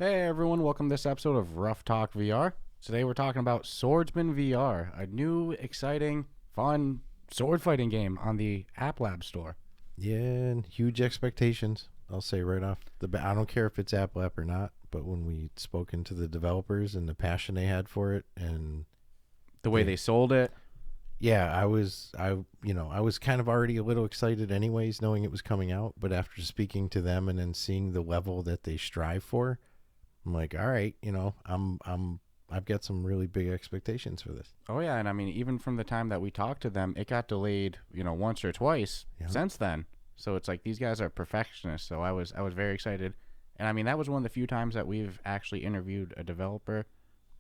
Hey everyone, welcome to this episode of Ruff Talk VR. Today we're talking about Swordsman VR, a new, exciting, fun sword fighting game on the App Lab store. Yeah, and huge expectations. I'll say right off the bat. I don't care if it's App Lab or not, but when we spoken to the developers and the passion they had for it, and The way they sold it. yeah, I was kind of already a little excited anyways, knowing it was coming out. But after speaking to them and then seeing the level that they strive for, I'm like, all right, I've got some really big expectations for this. Oh yeah, and I mean, even from the time that we talked to them, it got delayed, once or twice since then. So it's like these guys are perfectionists. So I was very excited, and I mean that was one of the few times that we've actually interviewed a developer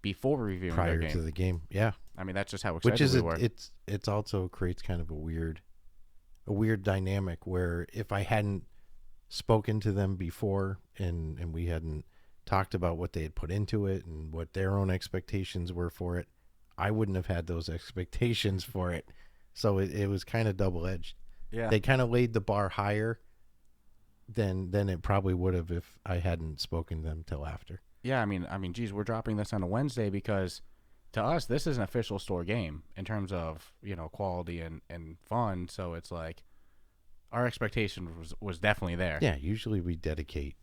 before reviewing their Prior game. to the game, yeah. I mean that's just how excited we were. It's also creates kind of a weird dynamic where if I hadn't spoken to them before and we hadn't talked about what they had put into it and what their own expectations were for it, I wouldn't have had those expectations for it. So it was kind of double-edged. Yeah. They kind of laid the bar higher than it probably would have if I hadn't spoken to them till after. Yeah, I mean, geez, we're dropping this on a Wednesday because to us, this is an official store game in terms of, quality and fun. So it's like our expectation was definitely there. Yeah, usually we dedicate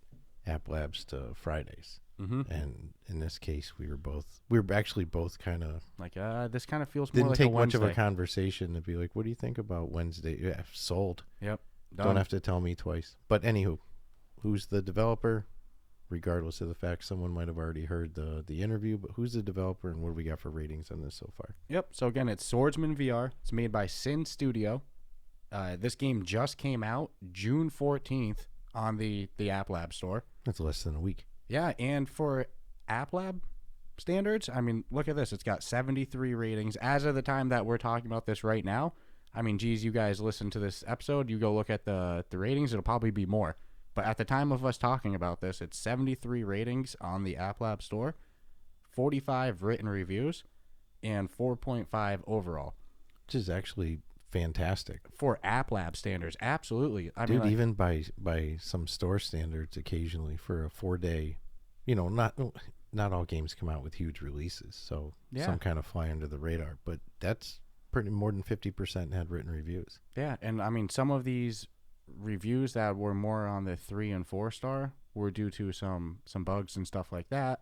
App Labs to Fridays. Mm-hmm. And in this case, we were actually both kind of like, this kind of feels more didn't like take a much Wednesday. of a conversation to be like, what do you think about Wednesday? Yeah, sold. Yep. Done. Don't have to tell me twice. But anywho, who's the developer? Regardless of the fact someone might have already heard the interview, but who's the developer and what do we got for ratings on this so far? Yep. So again, it's Swordsman VR. It's made by Sinn Studio. This game just came out June 14th on the App Lab store. That's less than a week. Yeah, and for App Lab standards, I mean, look at this. It's got 73 ratings as of the time that we're talking about this right now. I mean, geez, you guys listen to this episode, you go look at the ratings, it'll probably be more. But at the time of us talking about this, it's 73 ratings on the App Lab store, 45 written reviews, and 4.5 overall. Which is actually fantastic. For App Lab standards, absolutely. I Dude, mean, even by some store standards, occasionally for a 4-day, not all games come out with huge releases, so some kind of fly under the radar. But that's pretty more than 50% had written reviews. Yeah, and I mean, some of these reviews that were more on the 3 and 4 star were due to some bugs and stuff like that.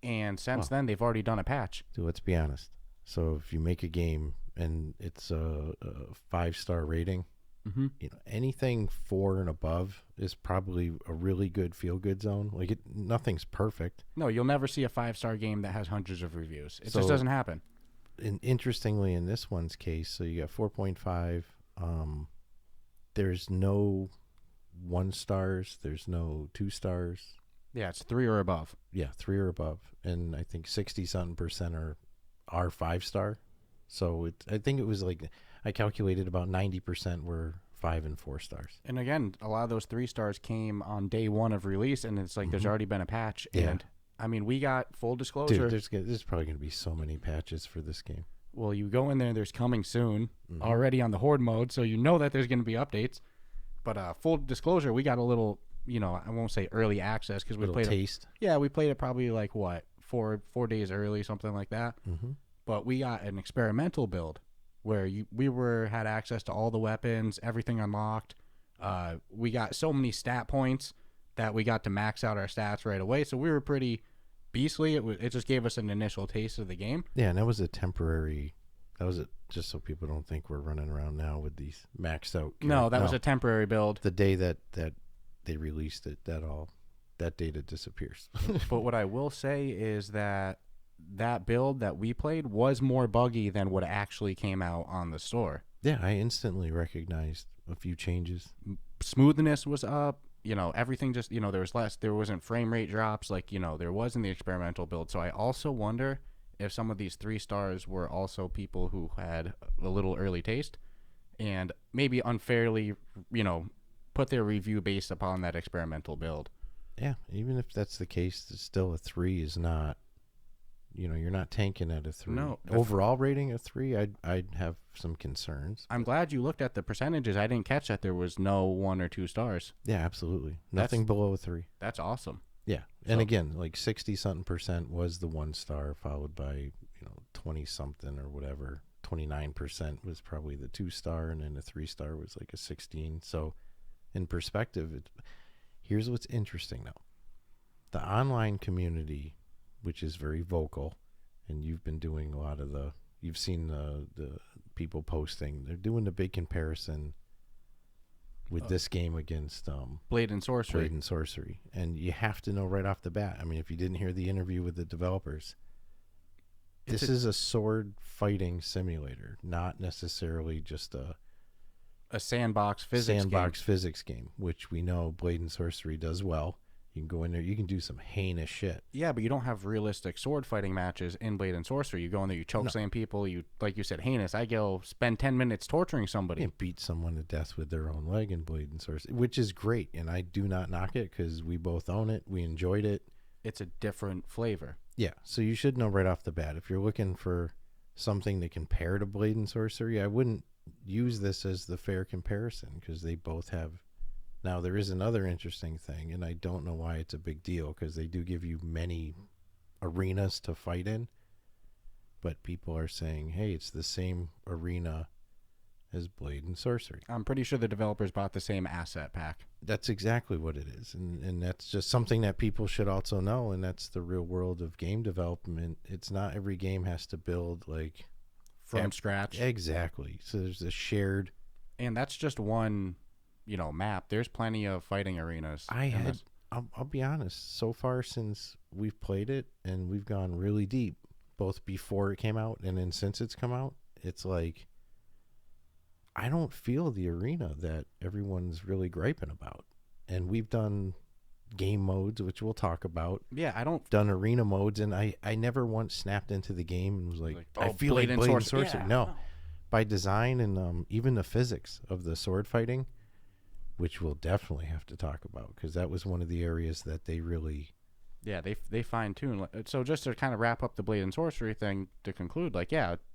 And since then, they've already done a patch. Dude, let's be honest. So if you make a game and it's a 5-star rating, anything 4 and above is probably a really good feel-good zone. Like nothing's perfect. No, you'll never see a 5-star game that has hundreds of reviews. It just doesn't happen. And interestingly, in this one's case, so you got 4.5. There's no 1 stars. There's no 2 stars. Yeah, it's 3 or above. Yeah, 3 or above. And I think 60-something% are 5-star. So I think it was like, I calculated about 90% were 5 and 4 stars. And again, a lot of those 3 stars came on day 1 of release, and it's like there's already been a patch. Yeah. And I mean, we got full disclosure. Dude, there's probably going to be so many patches for this game. Well, you go in there, there's coming soon, already on the Horde mode, so you know that there's going to be updates. But full disclosure, we got a little, I won't say early access because we played taste. We played it probably like what, 4 days early, something like that. Mm-hmm. But we got an experimental build where we had access to all the weapons, everything unlocked. We got so many stat points that we got to max out our stats right away. So we were pretty beastly. It just gave us an initial taste of the game. Yeah, and that was a temporary. That was just so people don't think we're running around now with these maxed out. No, that was a temporary build. The day that they released it, that data disappears. But what I will say is that build that we played was more buggy than what actually came out on the store. Yeah, I instantly recognized a few changes. Smoothness was up. Everything just, there was less. There wasn't frame rate drops like, there was in the experimental build. So I also wonder if some of these 3 stars were also people who had a little early taste and maybe unfairly, put their review based upon that experimental build. Yeah, even if that's the case, still a 3 is not, you're not tanking at a 3. No. Overall rating of 3, I'd have some concerns. I'm glad you looked at the percentages. I didn't catch that there was no 1 or 2 stars. Yeah, absolutely. Nothing below a 3. That's awesome. Yeah. And again, like 60 something percent was the 1 star, followed by, 20 something or whatever. 29% was probably the 2 star, and then the 3 star was like a 16. So in perspective, here's what's interesting though. The online community, which is very vocal, and you've been doing a lot of you've seen the people posting, they're doing the big comparison with this game against Blade and Sorcery. Blade and Sorcery. And you have to know right off the bat. I mean, if you didn't hear the interview with the developers, this is a sword fighting simulator, not necessarily just a sandbox physics game, which we know Blade and Sorcery does well. You can go in there, you can do some heinous shit. Yeah, but you don't have realistic sword fighting matches in Blade and Sorcery. You go in there, you chokeslam people, you, like you said, heinous. I go spend 10 minutes torturing somebody. You can beat someone to death with their own leg in Blade and Sorcery, which is great, and I do not knock it because we both own it. We enjoyed it. It's a different flavor. Yeah, so you should know right off the bat. If you're looking for something to compare to Blade and Sorcery, I wouldn't use this as the fair comparison because they both have... Now, there is another interesting thing, and I don't know why it's a big deal, because they do give you many arenas to fight in, but people are saying, hey, it's the same arena as Blade and Sorcery. I'm pretty sure the developers bought the same asset pack. That's exactly what it is, and that's just something that people should also know, and that's the real world of game development. It's not every game has to build, like... From scratch. Exactly. So there's a shared... And that's just one... map. There's plenty of fighting arenas. I'll be honest, so far since we've played it and we've gone really deep, both before it came out and then since it's come out, it's like I don't feel the arena that everyone's really griping about. And we've done game modes, which we'll talk about. Yeah, I don't... Done arena modes, and I never once snapped into the game and was like I feel Blade like and Blade and Sorcery. Sorcery. Yeah, no. By design and even the physics of the sword fighting, which we'll definitely have to talk about, because that was one of the areas that they really... Yeah, they fine-tune. So just to kind of wrap up the Blade and Sorcery thing, to conclude,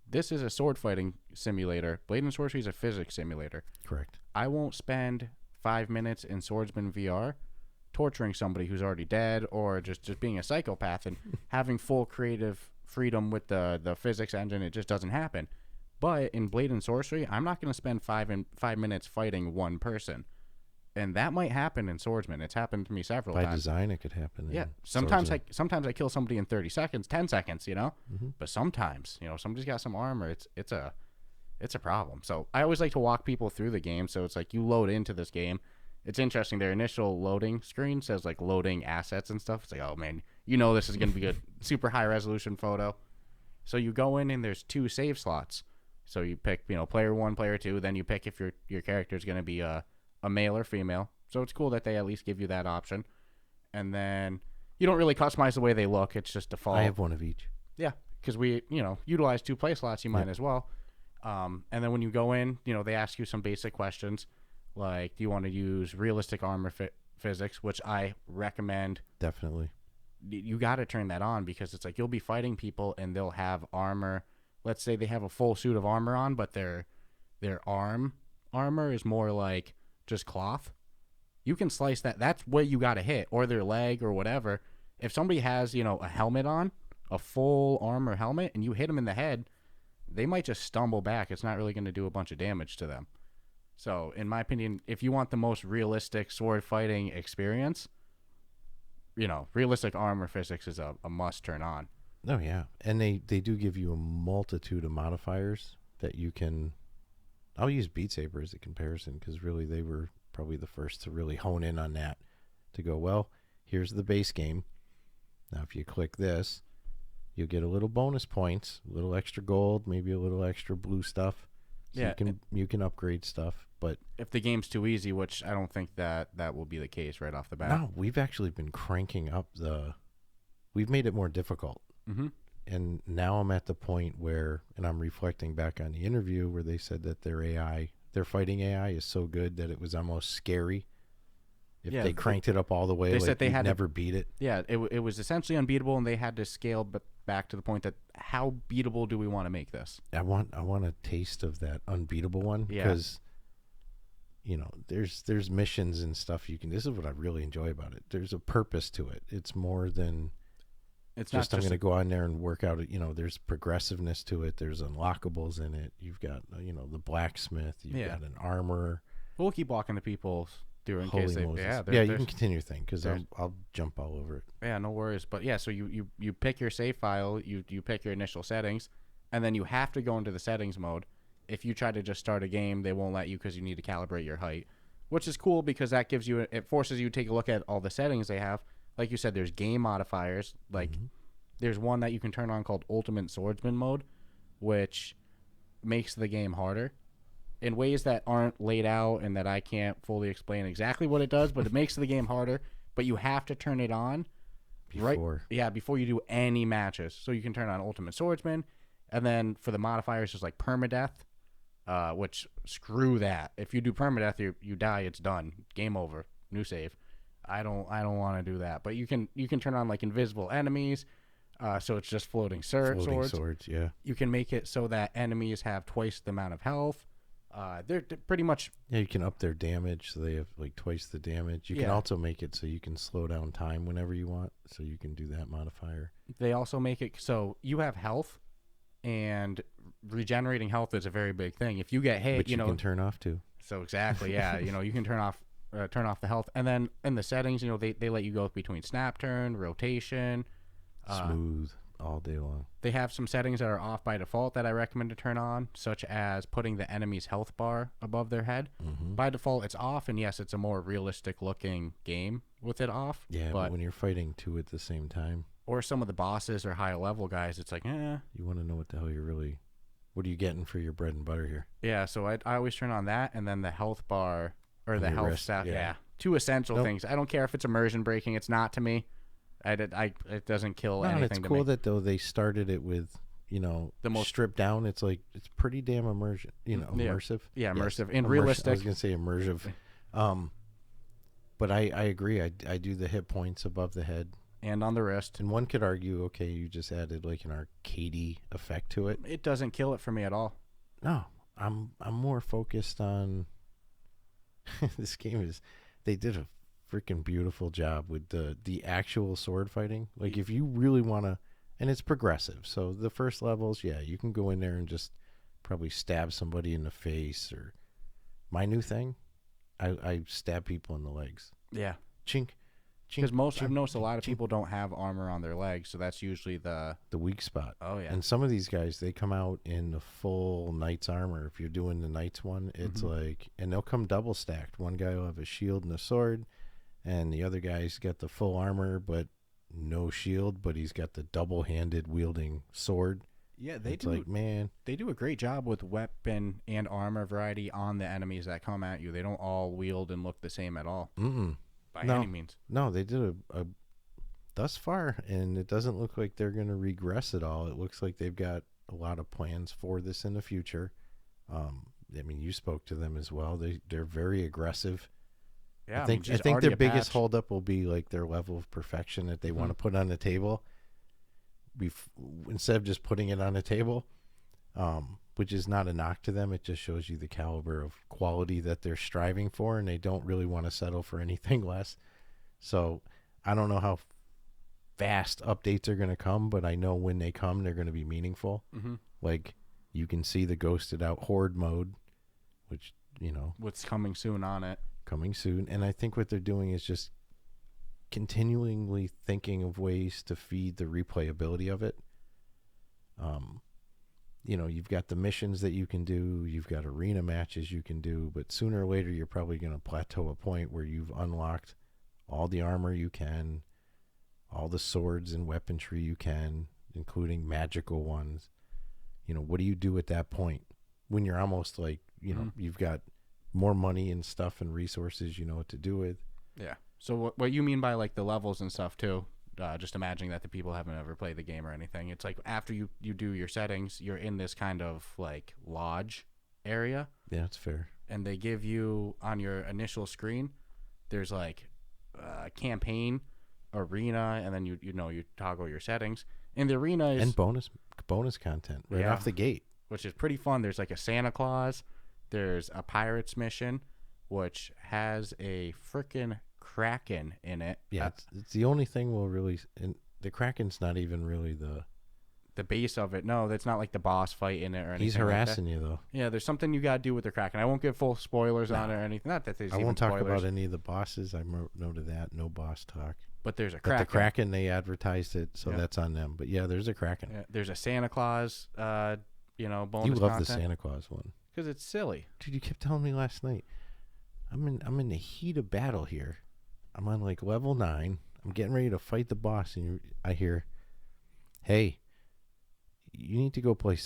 this is a sword fighting simulator. Blade and Sorcery is a physics simulator. Correct. I won't spend 5 minutes in Swordsman VR torturing somebody who's already dead, or just being a psychopath and having full creative freedom with the physics engine. It just doesn't happen. But in Blade and Sorcery, I'm not going to spend 5 minutes fighting one person. And that might happen in Swordsman. It's happened to me several times. By design, it could happen. Yeah. Sometimes I kill somebody in 30 seconds, 10 seconds, Mm-hmm. But sometimes, somebody's got some armor. It's a problem. So I always like to walk people through the game. So it's like you load into this game. It's interesting. Their initial loading screen says like loading assets and stuff. It's like, oh man, this is going to be a super high resolution photo. So you go in and there's 2 save slots. So you pick, player 1, player 2. Then you pick if your character is going to be a male or female. So it's cool that they at least give you that option. And then you don't really customize the way they look. It's just default. I have one of each. Yeah, because we, utilize 2 play slots. You might as well. And then when you go in, they ask you some basic questions. Like, do you want to use realistic armor physics, which I recommend. Definitely. You got to turn that on, because it's like you'll be fighting people and they'll have armor. Let's say they have a full suit of armor on, but their armor is more like just cloth. You can slice that. That's where you got to hit, or their leg or whatever. If somebody has, a helmet on, a full armor helmet, and you hit them in the head, they might just stumble back. It's not really going to do a bunch of damage to them. So, in my opinion, if you want the most realistic sword fighting experience, realistic armor physics is a must turn on. Oh, yeah. And they do give you a multitude of modifiers that you can... I'll use Beat Saber as a comparison, because really they were probably the first to really hone in on that, to go, well, here's the base game. Now, if you click this, you'll get a little bonus points, a little extra gold, maybe a little extra blue stuff. So yeah, you can upgrade stuff, but if the game's too easy, which I don't think that will be the case right off the bat. No, we've actually been cranking up we've made it more difficult. Mm-hmm. And now I'm at the point where, and I'm reflecting back on the interview where they said that their fighting AI is so good that it was almost scary if they cranked it up all the way. They like said they had never beat it. Yeah, it was essentially unbeatable, and they had to scale back to the point that how beatable do we want to make this? I want a taste of that unbeatable one, because there's missions and stuff you can. This is what I really enjoy about it. There's a purpose to it. It's more than It's just not I'm just going to go on there and work out. There's progressiveness to it. There's unlockables in it. You've got the blacksmith. You've got an armor. We'll keep walking to people through in Holy case they. Moses. Yeah, you can continue your thing because I'll jump all over it. Yeah, no worries. But yeah, so you pick your save file. You pick your initial settings, and then you have to go into the settings mode. If you try to just start a game, they won't let you because you need to calibrate your height, which is cool because that gives you it forces you to take a look at all the settings they have. Like you said, there's game modifiers. Like there's one that you can turn on called Ultimate Swordsman mode, which makes the game harder in ways that aren't laid out and that I can't fully explain exactly what it does, but it makes the game harder. But you have to turn it on before you do any matches. So you can turn on Ultimate Swordsman, and then for the modifiers, there's like permadeath. Which screw that. If you do permadeath, you die. It's done. Game over. New save. I don't want to do that. But you can turn on like invisible enemies. So it's just floating swords. Yeah. You can make it so that enemies have twice the amount of health. They're pretty much. Yeah, you can up their damage so they have like twice the damage. You can also make it so you can slow down time whenever you want. So you can do that modifier. They also make it so you have health. And regenerating health is a very big thing. If you get hit, which you can turn off too. So exactly, yeah. You can turn off the health, and then in the settings, they let you go between snap turn, rotation, smooth all day long. They have some settings that are off by default that I recommend to turn on, such as putting the enemy's health bar above their head. By default, it's off, and yes, it's a more realistic looking game with it off. Yeah, but when you're fighting two at the same time. Or some of the bosses or higher level guys, it's like, You want to know what the hell what are you getting for your bread and butter here? Yeah, so I always turn on that, and then the health bar, or the health staff. Yeah. Two essential things. I don't care if it's immersion breaking. It's not to me. It doesn't kill anything. It's cool that, though, they started it with, the most stripped down. It's like, it's pretty damn immersive. Yeah, immersive. And realistic. I was going to say immersive. But I agree. I do the hit points above the head. And on the wrist. And one could argue, okay, you just added like an arcadey effect to it. It doesn't kill it for me at all. No, I'm more focused on this game they did a freaking beautiful job with the actual sword fighting. Like if you really want to, and it's progressive. So the first levels, you can go in there and just probably stab somebody in the face. Or my new thing, I stab people in the legs. Yeah. Chink. Because I've noticed a lot of people don't have armor on their legs, so that's usually the weak spot. Oh, yeah. And some of these guys, they come out in the full knight's armor. If you're doing the knight's one, it's like, and they'll come double stacked. One guy will have a shield and a sword, and the other guy's got the full armor, but no shield, but he's got the double-handed wielding sword. Yeah, they do a great job with weapon and armor variety on the enemies that come at you. They don't all wield and look the same at all. By any means. No, they did a thus far, and it doesn't look like they're going to regress at all. It looks like they've got a lot of plans for this in the future. I mean, you spoke to them as well. They're very aggressive. Yeah, I think their biggest holdup will be like their level of perfection that they want to put on the table. Instead of just putting it on a table, which is not a knock to them. It just shows you the caliber of quality that they're striving for, and they don't really want to settle for anything less. So I don't know how fast updates are going to come, but I know when they come, they're going to be meaningful. Like you can see the ghosted out horde mode, which, what's coming soon on it. Coming soon. And I think what they're doing is just continually thinking of ways to feed the replayability of it. You've got the missions that you can do, you've got arena matches you can do, but sooner or later you're probably going to plateau a point where you've unlocked all the armor you can, all the swords and weaponry you can, including magical ones. What do you do at that point when you're almost like, you've got more money and stuff and resources you know what to do with? Yeah. So what you mean by like the levels and stuff too, just imagining that the people haven't ever played the game or anything. It's like after you do your settings, you're in this kind of like lodge area. Yeah, that's fair. And they give you on your initial screen, there's like campaign, arena, and then you toggle your settings. And the arena is and bonus content right off the gate, which is pretty fun. There's like a Santa Claus, there's a pirates mission, which has a frickin' Kraken in it. Yeah, it's the only thing we'll really. And the Kraken's not even really the base of it. No, that's not like the boss fight in it or anything. He's harassing you though. Yeah, there's something you gotta do with the Kraken. I won't give full spoilers on it or anything. Not that there's I even won't talk spoilers, about any of the bosses. I noted that no boss talk. but there's a But Kraken. the Kraken, they advertised it, so Yeah. that's on them. But yeah, there's a Kraken. Yeah, there's a Santa Claus, bonus You love content. the Santa Claus one, Because it's silly. dude. You kept telling me last night. I'm in the heat of battle here. I'm on like level 9. I'm getting ready to fight the boss, and I hear, "Hey, you need to go fight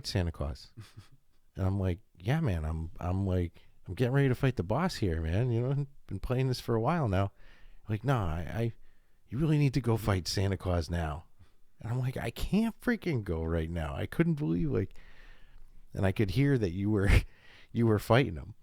Santa Claus." And I'm like, "Yeah, man. I'm getting ready to fight the boss here, man. You know, I've been playing this for a while now." Like, "No, you really need to go fight Santa Claus now." And I'm like, "I can't freaking go right now." I couldn't believe and I could hear that you were fighting him.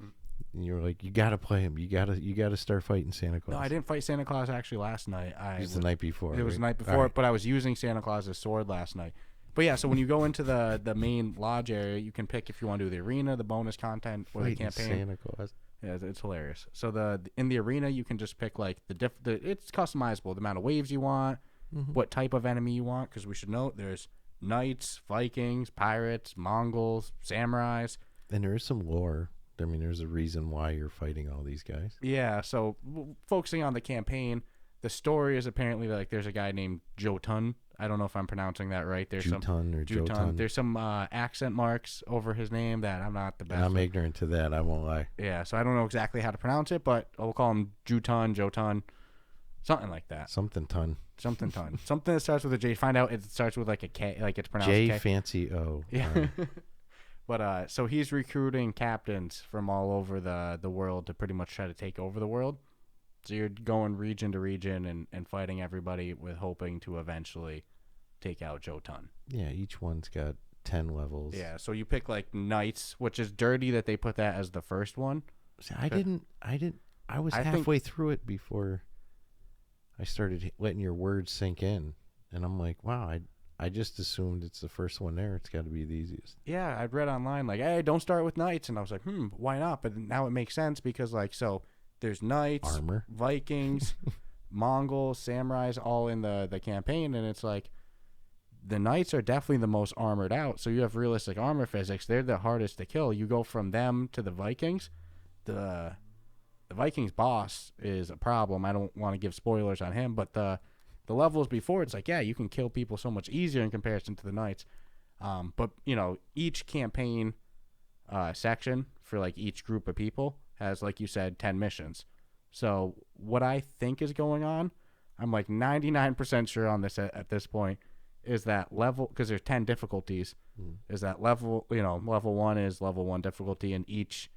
And you were like, "You gotta play him. You gotta start fighting Santa Claus." No, I didn't fight Santa Claus actually last night. It was the night before. It was right? the night before, but I was using Santa Claus's sword last night. But yeah, so when you go into the main lodge area, you can pick if you want to do the arena, the bonus content, or the Fighting campaign. Santa Claus. Yeah, it's hilarious. So in the arena, you can just pick like it's customizable, the amount of waves you want, what type of enemy you want. Because we should note there's knights, Vikings, pirates, Mongols, samurais. And there is some lore. I mean, there's a reason why you're fighting all these guys. Yeah, so focusing on the campaign, the story is apparently like there's a guy named Jötunn. I don't know if I'm pronouncing that right. There's Jötunn. There's some accent marks over his name that I'm not the best. And I'm ignorant to that. I won't lie. Yeah, so I don't know exactly how to pronounce it, but we'll call him Jötunn, something like that. Something ton. Something that starts with a J. Find out it starts with like a K, like it's pronounced J K. fancy O. Yeah. But so he's recruiting captains from all over the world to pretty much try to take over the world. So you're going region to region and fighting everybody with hoping to eventually take out Jötunn. Yeah, each one's got 10 levels. Yeah, so you pick like knights, which is dirty that they put that as the first one. See, I was halfway through it before I started letting your words sink in. And I'm like, wow, I just assumed it's the first one there. It's got to be the easiest. Yeah, I'd read online like, hey, don't start with knights. And I was like, why not? But now it makes sense because like, so there's knights, Armor. Vikings, Mongols, samurais all in the campaign. And it's like, the knights are definitely the most armored out. So you have realistic armor physics. They're the hardest to kill. You go from them to the Vikings. The Vikings boss is a problem. I don't want to give spoilers on him, but the levels before, it's like, yeah, you can kill people so much easier in comparison to the knights. But, you know, each campaign section for, like, each group of people has, like you said, 10 missions. So what I think is going on, I'm, like, 99% sure on this at this point, is that level, because there's 10 difficulties, is that level, you know, level 1 is level 1 difficulty, and each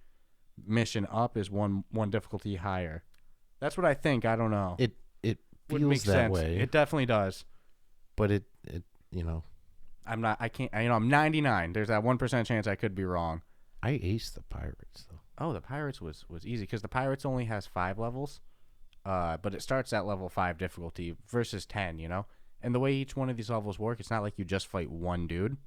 mission up is one difficulty higher. That's what I think. I don't know. It Wouldn't make feels that sense. way. It definitely does. But it you know, I'm 99. There's that 1% chance I could be wrong. I aced the pirates though. Oh, the pirates was easy because the pirates only has 5 levels, but it starts at level 5 difficulty versus 10. You know, and the way each one of these levels work, it's not like you just fight one dude.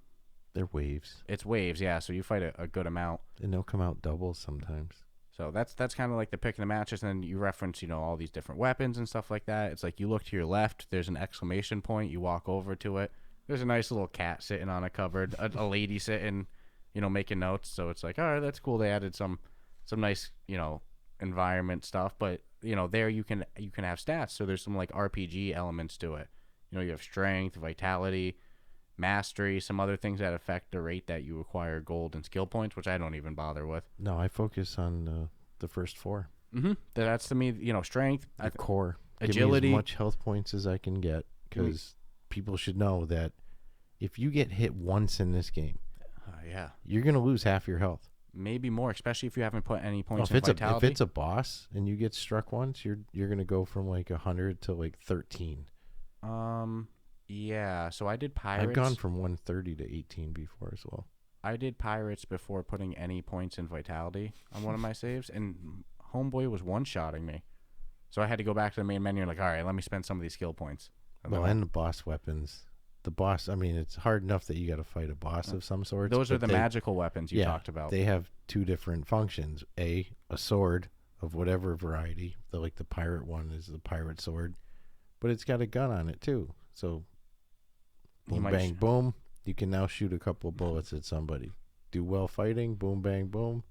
They're waves. It's waves, yeah. So you fight a good amount, and they'll come out doubles sometimes. So that's kind of like the pick of the matches. And then you reference, you know, all these different weapons and stuff like that. It's like you look to your left, there's an exclamation point. You walk over to it. There's a nice little cat sitting on a cupboard, a lady sitting, you know, making notes. So it's like, all right, that's cool. They added some nice, you know, environment stuff. But, you know, there you can have stats. So there's some like RPG elements to it. You know, you have strength, vitality, mastery, some other things that affect the rate that you acquire gold and skill points, which I don't even bother with. No, I focus on the first 4. That's to me, you know, strength, core, agility, give me as much health points as I can get, because people should know that if you get hit once in this game, yeah, you're gonna lose half your health, maybe more, especially if you haven't put any points in vitality. If it's a boss and you get struck once, you're gonna go from like 100 to like 13. Yeah, so I did pirates. I've gone from 130 to 18 before as well. I did pirates before putting any points in vitality on one of my saves, and homeboy was one-shotting me. So I had to go back to the main menu and like, all right, let me spend some of these skill points. And the boss weapons, the boss. I mean, it's hard enough that you got to fight a boss of some sort. Those are the magical weapons you talked about. They have two different functions. A sword of whatever variety. The pirate one is the pirate sword, but it's got a gun on it too. So, boom, bang, boom. You can now shoot a couple of bullets at somebody. Do well fighting. Boom, bang, boom.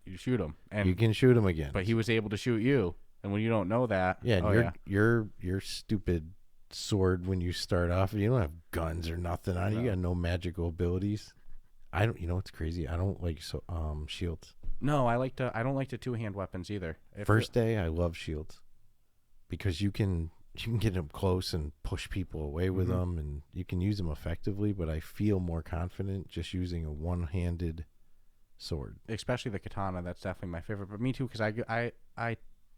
You shoot him, and you can shoot him again. But he was able to shoot you, and when you don't know that, your stupid sword when you start off, you don't have guns or nothing on it. You got no magical abilities. I don't. You know what's crazy? I don't like shields. No, I don't like the two-hand weapons either. First day, I love shields because you can get them close and push people away with them, and you can use them effectively. But I feel more confident just using a one-handed sword, especially the katana. That's definitely my favorite. But me too, because I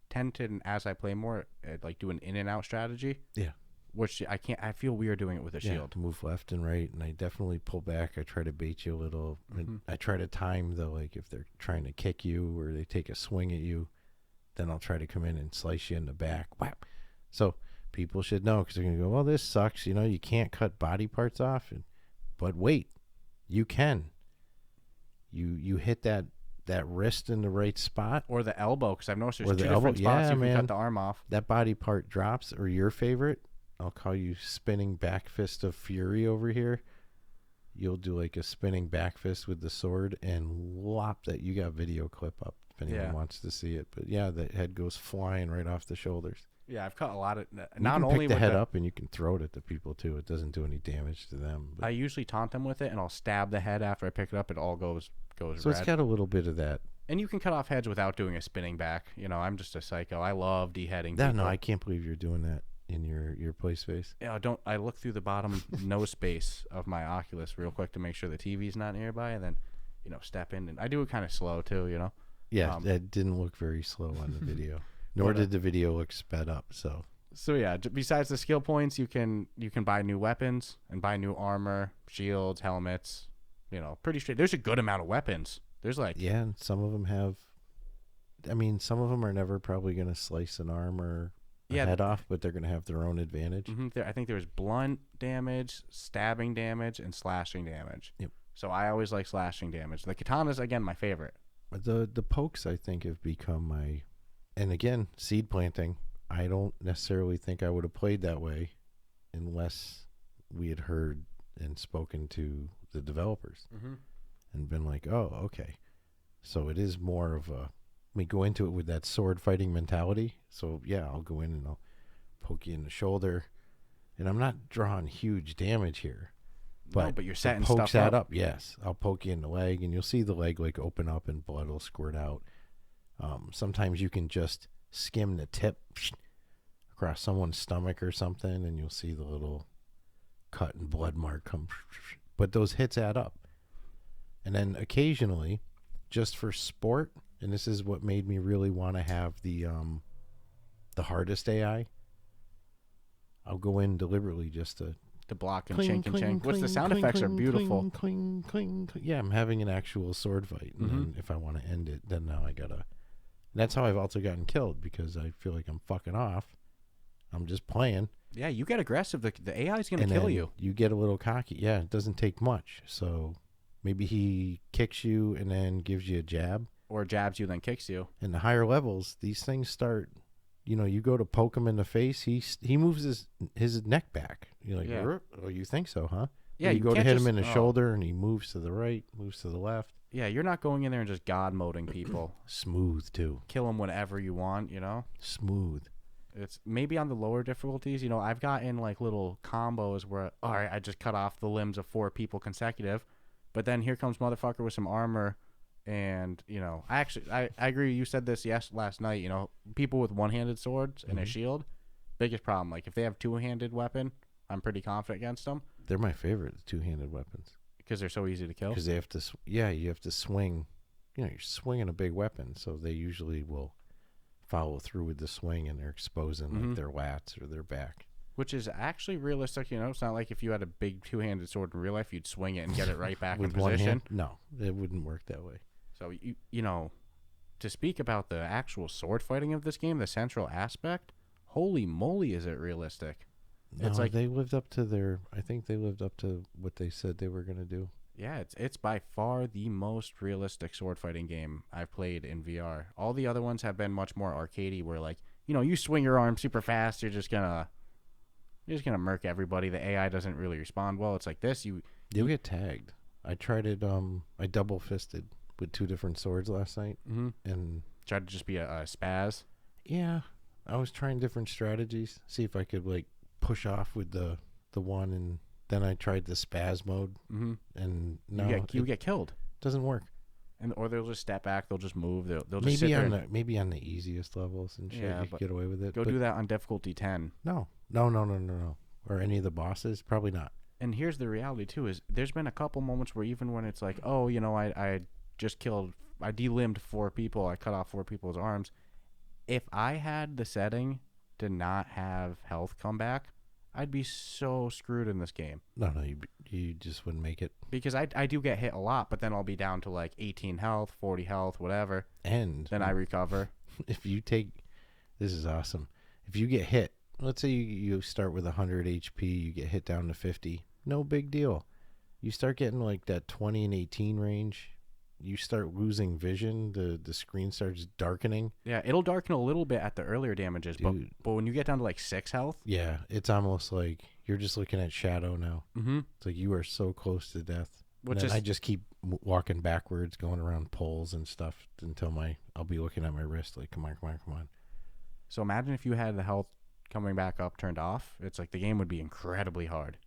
tend to, as I play more, like do an in and out strategy. Yeah. Which I can't. I feel weird doing it with a shield. To move left and right, and I definitely pull back. I try to bait you a little. I try to time like if they're trying to kick you or they take a swing at you, then I'll try to come in and slice you in the back. Wow. So people should know because they're gonna go, well, this sucks. You know, you can't cut body parts off, but wait, you can. You hit that wrist in the right spot or the elbow because I've noticed there's two different spots you can cut the arm off. That body part drops, or your favorite. I'll call you spinning back fist of fury over here. You'll do like a spinning back fist with the sword and whop that. You got video clip up if anyone wants to see it. But yeah, the head goes flying right off the shoulders. Yeah, I've cut a lot of. Not only pick the head up and you can throw it at the people too. It doesn't do any damage to them. But I usually taunt them with it and I'll stab the head after I pick it up. It all goes so red. It's got a little bit of that. And you can cut off heads without doing a spinning back. You know, I'm just a psycho. I love deheading people. No, I can't believe you're doing that in your play space. Yeah, I look through the bottom nose space of my Oculus real quick to make sure the TV's not nearby, and then step in. And I do it kind of slow too, Yeah, that didn't look very slow on the video. Nor did the video look sped up. So yeah, besides the skill points, you can buy new weapons and buy new armor, shields, helmets. Pretty straight. There's a good amount of weapons. There's and some of them have. I mean, some of them are never probably going to slice an arm or head off, but they're going to have their own advantage. I think there's blunt damage, stabbing damage, and slashing damage. Yep. So I always like slashing damage. The katana's again my favorite. The pokes I think have become my, and again seed planting. I don't necessarily think I would have played that way, unless we had heard and spoken to the developers and been like, oh, okay, so it is more of a. We go into it with that sword fighting mentality. So yeah, I'll go in and I'll poke you in the shoulder, and I'm not drawing huge damage here. But you're setting pokes stuff that up. Yes, I'll poke you in the leg, and you'll see the leg like open up and blood will squirt out. Sometimes you can just skim the tip across someone's stomach or something, and you'll see the little cut and blood mark come. But those hits add up, and then occasionally, just for sport. And this is what made me really want to have the hardest AI. I'll go in deliberately just to block and chink and chink. Which the sound effects are beautiful. Cling, cling, cling. Yeah, I'm having an actual sword fight. And then if I want to end it, then now I gotta. That's how I've also gotten killed, because I feel like I'm fucking off. I'm just playing. Yeah, you get aggressive. The AI's gonna kill you. You get a little cocky. Yeah, it doesn't take much. So maybe he kicks you and then gives you a jab. Or jabs you, then kicks you. In the higher levels, these things start. You go to poke him in the face. He moves his neck back. You're like, oh, you think so, huh? Yeah, you go to hit him in the shoulder, and he moves to the right, moves to the left. Yeah, you're not going in there and just god moding people. Smooth too. Kill them whenever you want. Smooth. It's maybe on the lower difficulties. I've gotten like little combos where, all right, I just cut off the limbs of 4 people consecutive, but then here comes motherfucker with some armor. And I agree. You said this last night. People with one-handed swords and a shield, biggest problem. Like if they have two-handed weapon, I'm pretty confident against them. They're my favorite, the two-handed weapons, because they're so easy to kill. Because they have to. You have to swing. You're swinging a big weapon, so they usually will follow through with the swing, and they're exposing like their lats or their back. Which is actually realistic. It's not like if you had a big two-handed sword in real life, you'd swing it and get it right back with in position. One hand? No, it wouldn't work that way. So, to speak about the actual sword fighting of this game, the central aspect, holy moly, is it realistic. No, It's like, they lived up to their. I think they lived up to what they said they were gonna do. yeah, it's by far the most realistic sword fighting game I've played in VR. All the other ones have been much more arcadey, where like, you know, you swing your arm super fast, you're just gonna murk everybody. The AI doesn't really respond well. It's like this, You'll get tagged. I tried it. I double fisted with 2 different swords last night, and try to just be a spaz. yeah, I was trying different strategies, see if I could like push off with the one, and then I tried the spaz mode, and no, You get killed, doesn't work. and or they'll just step back, they'll just move, they'll just sit Maybe there. on maybe on the easiest levels and shit, Yeah, you could but get away with it. Go but do that on difficulty 10. no, or any of the bosses, probably not. And here's the reality too: is there's been a couple moments where even when it's like, oh, you know, I delimbed 4 people, I cut off 4 people's arms. If I had the setting to not have health come back, I'd be so screwed in this game. No, you just wouldn't make it. Because I do get hit a lot, but then I'll be down to like 18 health, 40 health, whatever. And Then I recover. if you take, this is awesome. If you get hit, let's say you start with 100 HP, you get hit down to 50, no big deal. You start getting like that 20 and 18 range, you start losing vision, the screen starts darkening. Yeah, it'll darken a little bit at the earlier damages, Dude. but when you get down to like 6 health, Yeah, it's almost like you're just looking at shadow now. It's like you are so close to death. Which and then is- I just keep walking backwards, going around poles and stuff until I'll be looking at my wrist like, come on. so imagine if you had the health coming back up turned off. It's like the game would be incredibly hard.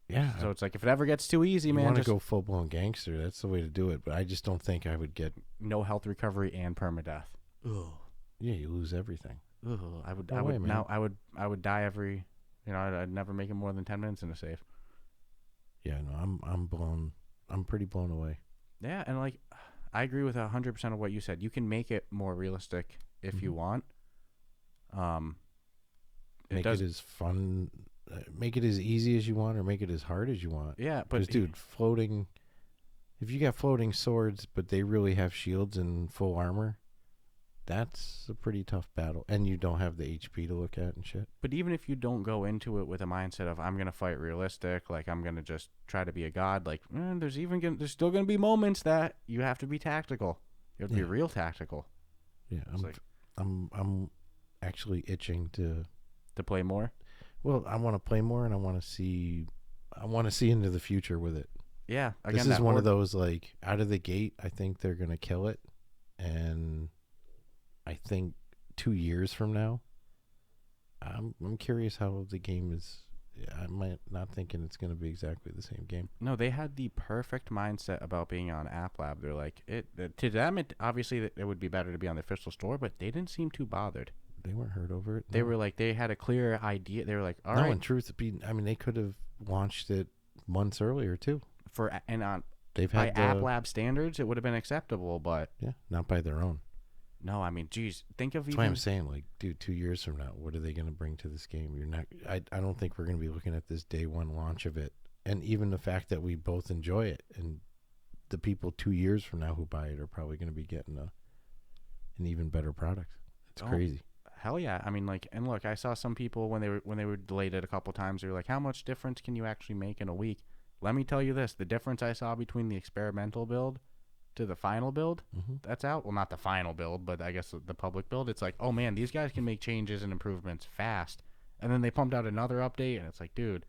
Yeah. So it's like if it ever gets too easy, you man, want to just go full blown gangster. That's the way to do it. But I just don't think I would get. no health recovery and permadeath. Ugh. Yeah, you lose everything. Ugh. I would. No I way, would man. now. I would die every. You know, I'd never make it more than 10 minutes in a save. Yeah, no, I'm pretty blown away. Yeah, and like, I agree with 100% of what you said. You can make it more realistic if you want. Make it as fun, make it as easy as you want, or make it as hard as you want. Yeah, but Because, dude, floating. If you got floating swords, but they really have shields and full armor, that's a pretty tough battle. And you don't have the HP to look at and shit. But even if you don't go into it with a mindset of I'm gonna fight realistic, like I'm gonna just try to be a god, like there's still gonna be moments that you have to be tactical. You have to be real tactical. Yeah, It's I'm actually itching to play more. Well, I want to play more, and I want to see into the future with it. Yeah, again, This is one of those, like, out of the gate, I think they're gonna kill it, and I think 2 years from now, I'm curious how the game is. I'm not thinking it's gonna be exactly the same game. No, they had the perfect mindset about being on App Lab. They're like to them. Obviously it would be better to be on the official store, but they didn't seem too bothered. They weren't hurt over it. They were like, they had a clear idea. They were like, all no, right, in truth, I mean, they could have launched it months earlier too. They've had by App Lab standards, it would have been acceptable, but not by their own. no, I mean, geez, think of That's why I'm saying, like, dude, 2 years from now, what are they going to bring to this game? You're not. I don't think we're going to be looking at this day one launch of it, and even the fact that we both enjoy it, and the people 2 years from now who buy it are probably going to be getting an even better product. It's crazy. Hell yeah. I mean, like, and look, I saw some people when they were delayed it a couple times, they were like, how much difference can you actually make in a week? Let me tell you this, the difference I saw between the experimental build to the final build that's out, well, not the final build, but I guess the public build, it's like, oh man, these guys can make changes and improvements fast. And then they pumped out another update, and it's like, dude,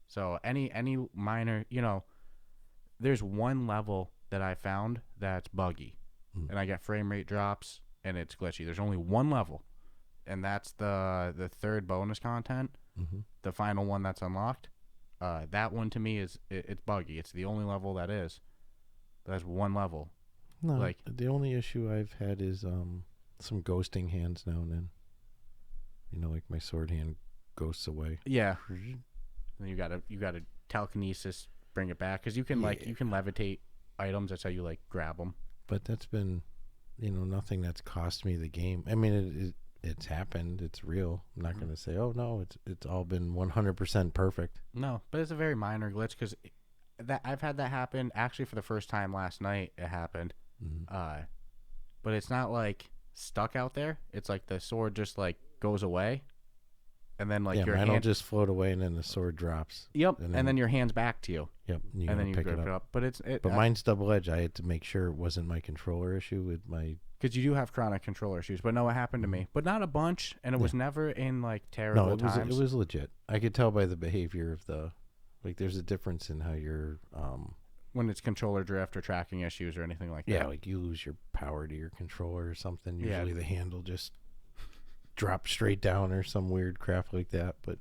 so any minor, you know, there's one level that I found that's buggy, and I get frame rate drops, and it's glitchy. There's only one level, and that's the third bonus content, the final one that's unlocked. That one to me it's buggy. It's the only level that is. That's one level. No, like the only issue I've had is some ghosting hands now and then. You know, like my sword hand ghosts away. Yeah. And you gotta telekinesis bring it back, because you can you can levitate items. That's how you like grab them. But that's been, nothing that's cost me the game. I mean, it's happened. It's real. I'm not going to say, oh no, it's all been 100% perfect. No, but it's a very minor glitch, because that I've had that happen actually for the first time last night. It happened, but it's not like stuck out there. It's like the sword just like goes away, and then like yeah, your mine will hand. just float away, and then the sword drops. Yep, and then your hand's back to you, Yep, you and then you pick grip it up. But But mine's double edged. I had to make sure it wasn't my controller issue with my. because you do have chronic controller issues. But no, it happened to me, but not a bunch, and it was never in like terrible No, it was times. it was legit. I could tell by the behavior of the, like, there's a difference in how you're. When it's controller drift or tracking issues or anything like that. Yeah, like you lose your power to your controller or something. Yeah. Usually the handle just drops straight down or some weird crap like that. But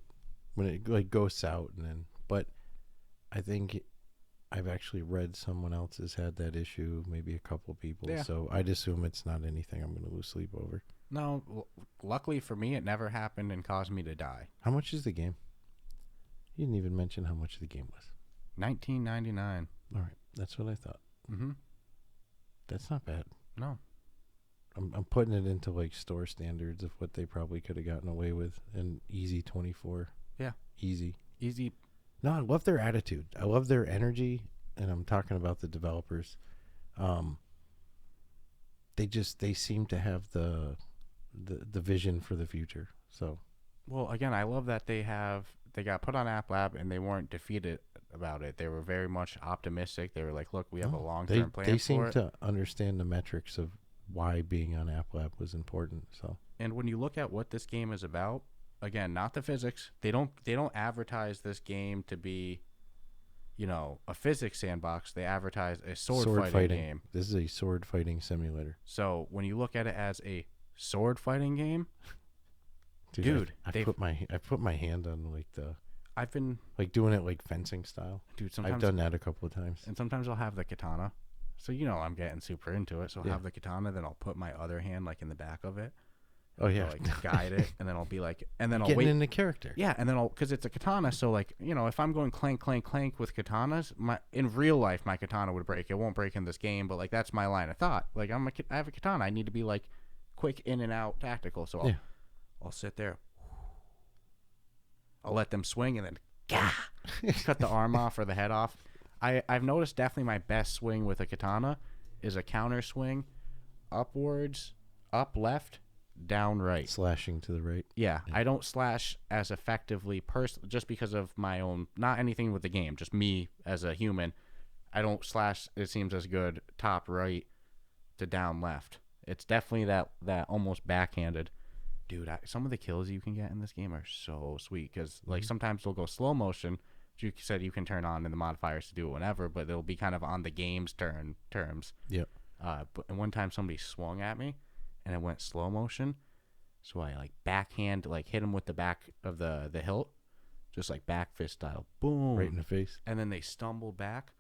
when it like goes out and then, but I think I've actually read someone else has had that issue, maybe a couple people. Yeah. So I'd assume it's not anything I'm going to lose sleep over. No, luckily for me, it never happened and caused me to die. How much is the game? You didn't even mention how much the game was. $19.99. All right, that's what I thought. Mm-hmm. That's not bad. No. I'm putting it into like store standards of what they probably could have gotten away with, and easy 24. Yeah. Easy. No, I love their attitude. I love their energy, and I'm talking about the developers. They seem to have the vision for the future. So, well, again, I love that they got put on App Lab and they weren't defeated about it. They were very much optimistic. They were like, look, we have a long-term plan for it. They seem to understand the metrics of why being on App Lab was important. So, and when you look at what this game is about, again, not the physics. They don't advertise this game to be, a physics sandbox. They advertise a sword fighting game. This is a sword fighting simulator. So when you look at it as a sword fighting game, dude, I put my hand on I've been like doing it like fencing style. Dude, sometimes I've done that a couple of times. And sometimes I'll have the katana. So I'm getting super into it. So I'll have the katana, then I'll put my other hand like in the back of it. Oh yeah, like guide it, and then I'll be like, and then I'll getting wait in the character. Yeah, and then because it's a katana, so like if I'm going clank clank clank with katanas, in real life my katana would break. It won't break in this game, but like that's my line of thought. Like I have a katana, I need to be like quick in and out tactical. So I'll sit there, I'll let them swing, and then cut the arm off or the head off. I've noticed definitely my best swing with a katana is a counter swing, upwards, up left, down right, slashing to the right. Yeah, I don't slash as effectively just because of my own, not anything with the game, just me as a human. I don't slash, it seems, as good top right to down left. It's definitely that almost backhanded. Dude, some of the kills you can get in this game are so sweet because like sometimes they'll go slow motion. You said you can turn on in the modifiers to do it whenever, but they'll be kind of on the game's terms. Yep. But one time somebody swung at me and it went slow motion. So I like backhand, like hit him with the back of the hilt, just like back fist style. Boom. Right in the face. And then they stumbled back.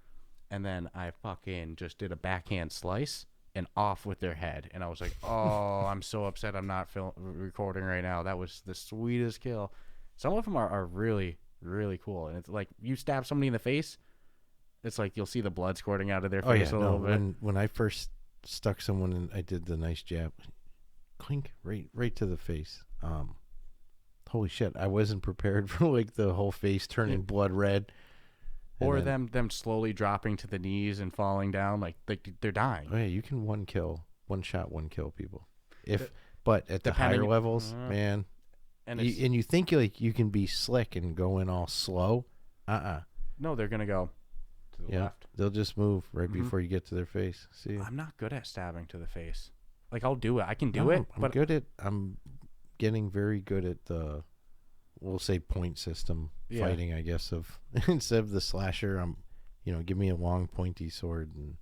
And then I fucking just did a backhand slice and off with their head. And I was like, oh, I'm so upset I'm not recording right now. That was the sweetest kill. Some of them are really, really cool. And it's like you stab somebody in the face, it's like you'll see the blood squirting out of their face a little bit. When I first stuck someone and I did the nice jab, clink, right to the face. Holy shit, I wasn't prepared for like the whole face turning blood red. Or them slowly dropping to the knees and falling down like they're dying. Oh yeah, you can one shot kill people. But at the higher levels, man, and you think like you can be slick and go in all slow. No, they're gonna go to the left. They'll just move right before you get to their face. See, I'm not good at stabbing to the face. Like I'll do it. I can do it. I'm getting very good at the, we'll say, point system fighting. I guess of instead of the slasher, I'm, give me a long pointy sword and.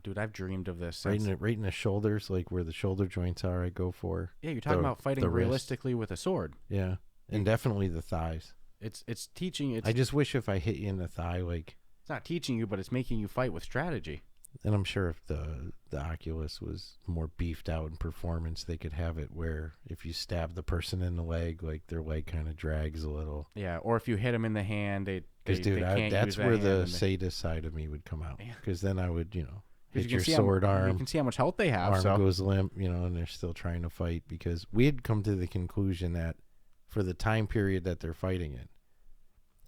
Dude, I've dreamed of this. Right in the shoulders, like where the shoulder joints are. I go for. Yeah, you're talking about fighting realistically with a sword. Yeah, and definitely the thighs. It's teaching. I just wish if I hit you in the thigh, like. It's not teaching you, but it's making you fight with strategy. And I'm sure if the Oculus was more beefed out in performance, they could have it where if you stab the person in the leg, like their leg kind of drags a little. Yeah, or if you hit them in the hand, that's where the sadist side of me would come out. Because then I would, hit your sword arm. You can see how much health they have. Arm goes limp, and they're still trying to fight. Because we had come to the conclusion that for the time period that they're fighting in,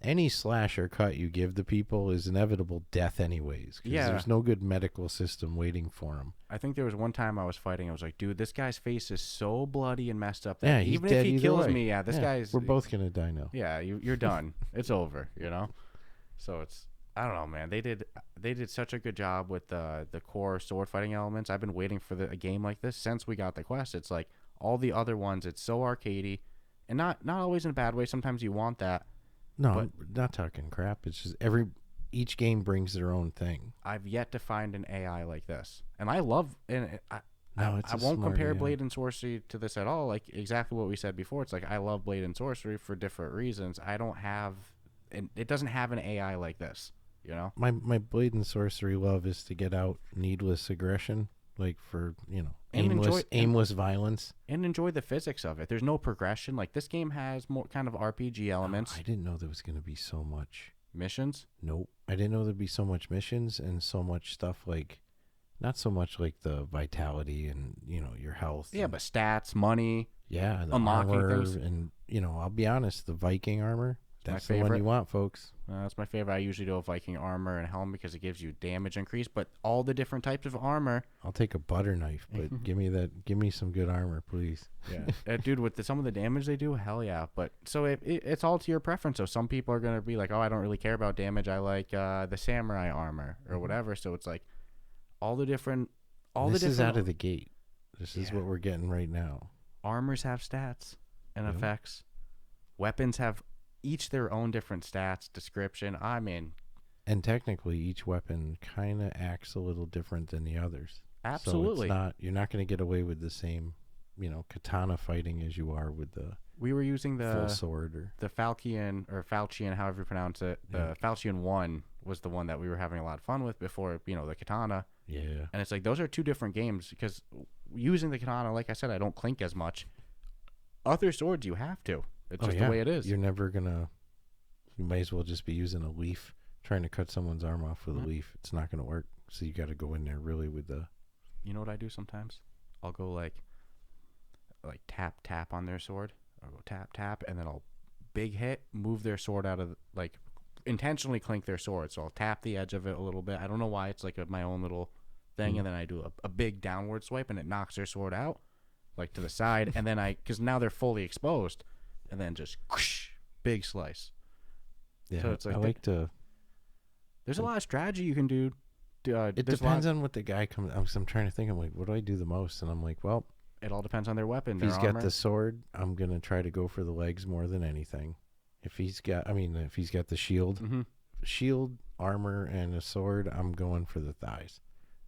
any slash or cut you give the people is inevitable death anyways. Yeah. There's no good medical system waiting for them. I think there was one time I was fighting. I was like, dude, this guy's face is so bloody and messed up that Yeah, he's even dead if he either kills way. me, this guy's. We're both gonna die now. Yeah, you're done. It's over. So it's. I don't know, man. They did such a good job with the core sword fighting elements. I've been waiting for a game like this since we got the quest. It's like all the other ones. It's so arcadey, and not always in a bad way. Sometimes you want that. No, But- I'm not talking crap. It's just each game brings their own thing. I've yet to find an AI like this, and I love. And I It's a won't smart compare AI. Blade and Sorcery to this at all. Like exactly what we said before. It's like I love Blade and Sorcery for different reasons. I don't have, and it doesn't have an AI like this. My Blade and Sorcery love is to get out needless aggression, like for And aimless violence. And enjoy the physics of it. There's no progression. Like this game has more kind of RPG elements. I didn't know there was gonna be so much Missions. Nope. I didn't know there'd be so much missions and so much stuff like, not so much like the vitality and, your health. Yeah, and, but stats, money. yeah, the unlocking armor things. and, I'll be honest, the Viking armor, my that's the one favorite. you want, folks. That's my favorite. I usually do a Viking armor and helm because it gives you damage increase. But all the different types of armor. I'll take a butter knife, but give me some good armor, please. Yeah, dude, with some of the damage they do, hell yeah. But so it's all to your preference. So some people are gonna be like, oh, I don't really care about damage. I like the samurai armor or whatever. So it's like all the different. This is out of the gate. This is Yeah. what we're getting right now. Armors have stats and Yep. effects. Weapons have each their own different stats, description. I mean, And technically, each weapon kind of acts a little different than the others. absolutely. So you're not going to get away with the same, katana fighting as you are with the We were using full sword. Or the Falchion, however you pronounce it. The Yeah. Falchion 1 was the one that we were having a lot of fun with before, the katana. yeah. And it's like those are two different games because using the katana, like I said, I don't clink as much. Other swords, you have to. It's just the way it is. You're never gonna. You might as well just be using a leaf, trying to cut someone's arm off with a leaf. It's not gonna work. So you got to go in there really with the. You know what I do sometimes? I'll go like tap on their sword. I'll go tap, and then I'll big hit, move their sword out of intentionally clink their sword. So I'll tap the edge of it a little bit. I don't know why. It's like my own little thing, and then I do a big downward swipe, and it knocks their sword out, like to the side, and then because now they're fully exposed, and then just whoosh, big slice. Yeah, So it's like I like to. There's a lot of strategy you can do. It depends on what the guy comes. I'm trying to think. I'm like, what do I do the most? And I'm like, well, It all depends on their weapon. if Their he's armor. got the sword, I'm gonna try to go for the legs more than anything. If he's got the shield, Mhm. shield, armor, and a sword, I'm going for the thighs.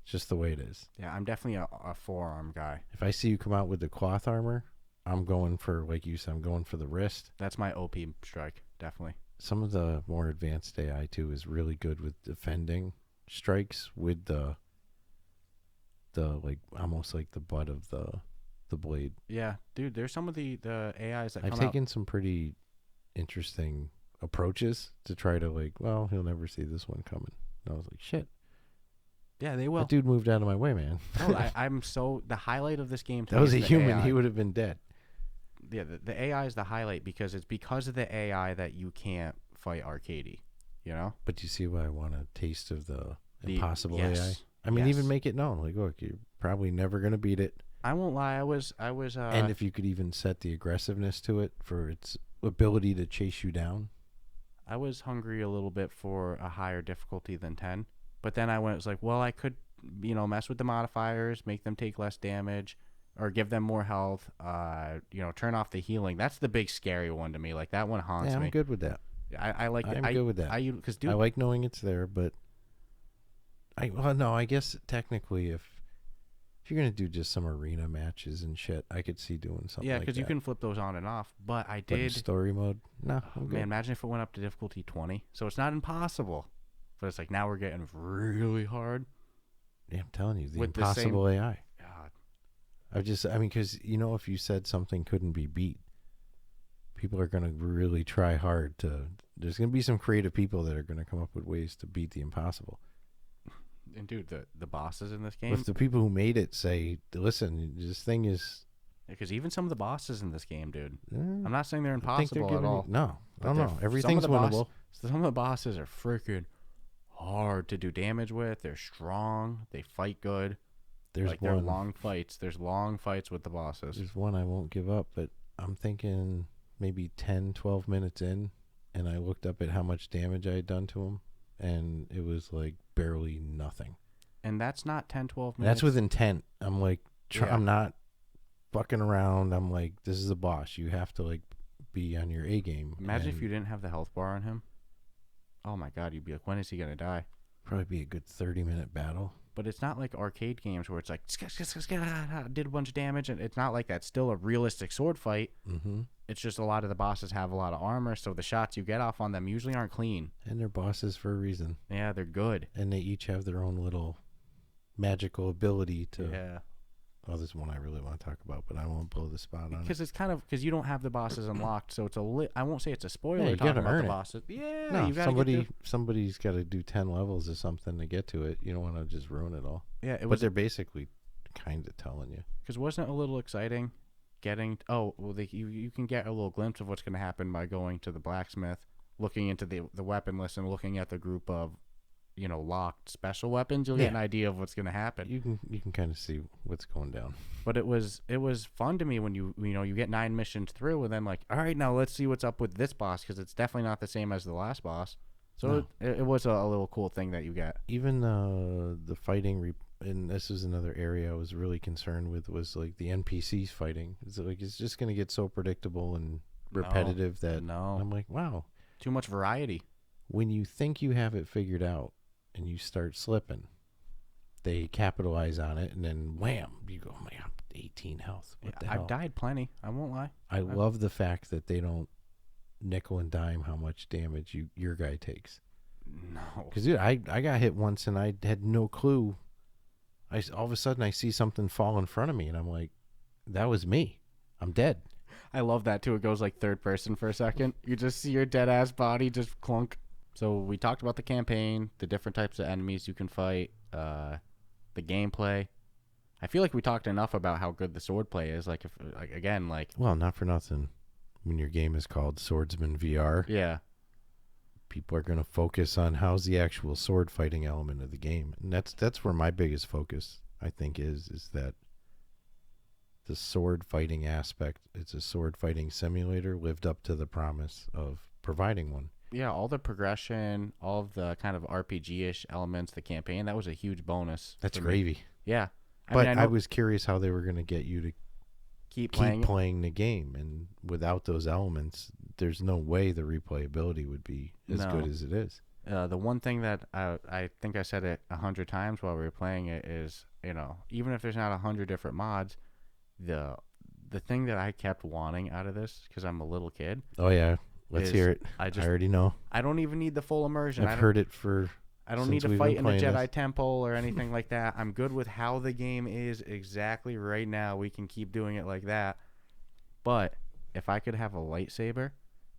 It's just the way it is. Yeah, I'm definitely a forearm guy. If I see you come out with the cloth armor, I'm going for, like you said, I'm going for the wrist. That's my OP strike, definitely. Some of the more advanced AI too is really good with defending strikes with the like almost like the butt of the blade. Yeah, dude, there's some of the AIs that I've come out. taken some pretty interesting approaches to try to like, well, he'll never see this one coming. And I was like, shit. Yeah, they will. That dude moved out of my way, man. No, I'm so the highlight of this game. To That me was is a the human. AI. He would have been dead. Yeah, the AI is the highlight because it's because of the AI that you can't fight arcadey. But you see why I want a taste of the The- impossible yes, AI. I mean, yes. even make it known. Like, look, you're probably never gonna beat it. I won't lie. I was. And if you could even set the aggressiveness to it for its ability to chase you down. I was hungry a little bit for a higher difficulty than 10, but then I was like, well, I could, mess with the modifiers, make them take less damage, or give them more health. Turn off the healing. That's the big scary one to me. Like that one haunts Yeah, me. I'm good with that. I like. I'm good with that. Because dude, I like knowing it's there, but I guess technically if you're gonna do just some arena matches and shit, I could see doing something. yeah, like because you that. can flip those on and off. But I But in did. story mode. No, I'm good. Man, imagine if it went up to difficulty 20. So it's not impossible, but it's like now we're getting really hard. Yeah, I'm telling you, the With the same- impossible AI. God. Because if you said something couldn't be beat, people are gonna really try hard to. There's gonna be some creative people that are gonna come up with ways to beat the impossible. And dude, the bosses in this But game. if the people who made it say, "Listen, this thing is Because even some of the bosses in this game, dude, I'm I'm not saying they're impossible at all. No, I don't know. Some Everything's of the winnable. Some of the bosses are freaking hard to do damage with. They're strong. They fight good. There's they're one. long fights. There's long fights with the bosses. There's one I won't give up, but I'm thinking maybe 10, 12 minutes in, and I looked up at how much damage I had done to him, and it was like barely nothing. And that's not 10, 12 minutes. That's with intent. I'm like, I'm not fucking around. I'm like, this is a boss. You have to like be on your A game. Imagine if you didn't have the health bar on him. Oh my god, you'd be like, when is he gonna die? Probably be a good 30-minute battle. But it's not like arcade games where it's like did a bunch of damage, and it's not like that. It's still a realistic sword fight. Mm-hmm. It's just a lot of the bosses have a lot of armor, so the shots you get off on them usually aren't clean. And they're bosses for a reason. Yeah, they're good. And they each have their own little magical ability to. Yeah. Oh, this is one I really want to talk about, but I won't blow the spot on it. Because it's kind of because you don't have the bosses unlocked, so it's I won't say it's a spoiler. Yeah, you talking gotta about earn the it. bosses. Yeah, no, you gotta somebody's got to do 10 levels or something to get to it. You don't want to just ruin it all. Yeah, but they're basically kind of telling you. Because wasn't it a little exciting getting? Oh, well, you can get a little glimpse of what's going to happen by going to the blacksmith, looking into the weapon list, and looking at the group of locked special weapons. You'll get an idea of what's going to happen. You can kind of see what's going down. But it was fun to me when you get 9 missions through, and then like, all right, now let's see what's up with this boss, because it's definitely not the same as the last boss. So it was a little cool thing that you get. Even the fighting, and this is another area I was really concerned with, was like the NPCs fighting. It's just going to get so predictable and repetitive that I'm like, wow, too much variety. When you think you have it figured out and you start slipping, they capitalize on it, and then wham, you go, oh my god, 18 health. What the hell? I've died plenty. I won't lie. I love the fact that they don't nickel and dime how much damage your guy takes. No. Because dude, I got hit once and I had no clue. All of a sudden I see something fall in front of me and I'm like, that was me. I'm dead. I love that too. It goes like third person for a second. You just see your dead ass body just clunk. So we talked about the campaign, the different types of enemies you can fight, the gameplay. I feel like we talked enough about how good the sword play is. Well, not for nothing. When your game is called Swordsman VR, yeah, people are going to focus on how's the actual sword fighting element of the game, and that's where my biggest focus, I think, is that the sword fighting aspect. It's a sword fighting simulator lived up to the promise of providing one. Yeah, all the progression, all of the kind of RPG-ish elements, the campaign, that was a huge bonus. That's gravy. Yeah. I was curious how they were going to get you to keep playing the game, and without those elements, there's no way the replayability would be as good as it is. The one thing that I think I said it 100 times while we were playing it is, even if there's not 100 different mods, the thing that I kept wanting out of this, because I'm a little kid. Oh, yeah. Let's hear it. I already know. I don't even need the full immersion. I've heard it I don't need to fight in a Jedi temple or anything like that. I'm good with how the game is exactly right now. We can keep doing it like that. But if I could have a lightsaber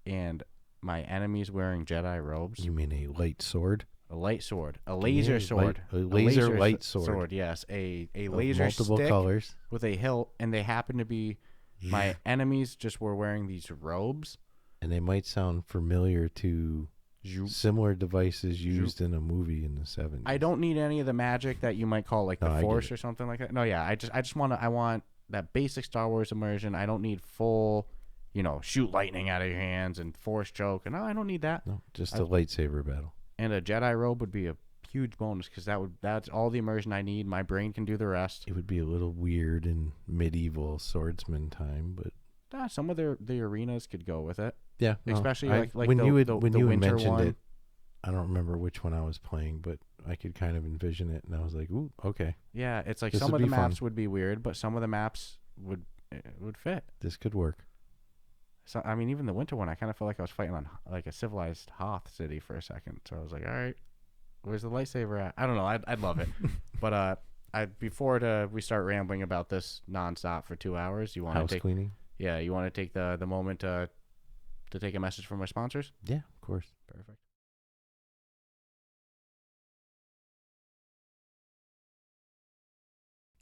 and my enemies wearing Jedi robes. You mean a light sword? A light sword. A laser sword. A laser light sword. Yes. A laser multiple stick colors with a hilt. And they happen to be my enemies just were wearing these robes. And they might sound familiar to similar devices used in a movie in the 70s. I don't need any of the magic that you might call like the Force or something like that. No, yeah, I want that basic Star Wars immersion. I don't need full, shoot lightning out of your hands and Force choke. No, I don't need that. No, just a lightsaber battle. And a Jedi robe would be a huge bonus because that's all the immersion I need. My brain can do the rest. It would be a little weird in medieval swordsman time, but some of the arenas could go with it. Yeah, especially when you mentioned one. it, I don't remember which one I was playing, but I could kind of envision it, and I was like, "Ooh, okay." Yeah, it's like some of the maps would be weird, but some of the maps would fit. This could work. So I mean, even the winter one, I kind of felt like I was fighting on like a civilized Hoth city for a second. So I was like, "All right, where's the lightsaber at?" I don't know. I'd love it, but before we start rambling about this nonstop for 2 hours, you want to take cleaning? Yeah, you want to take the moment to take a message from our sponsors? Yeah, of course. Perfect.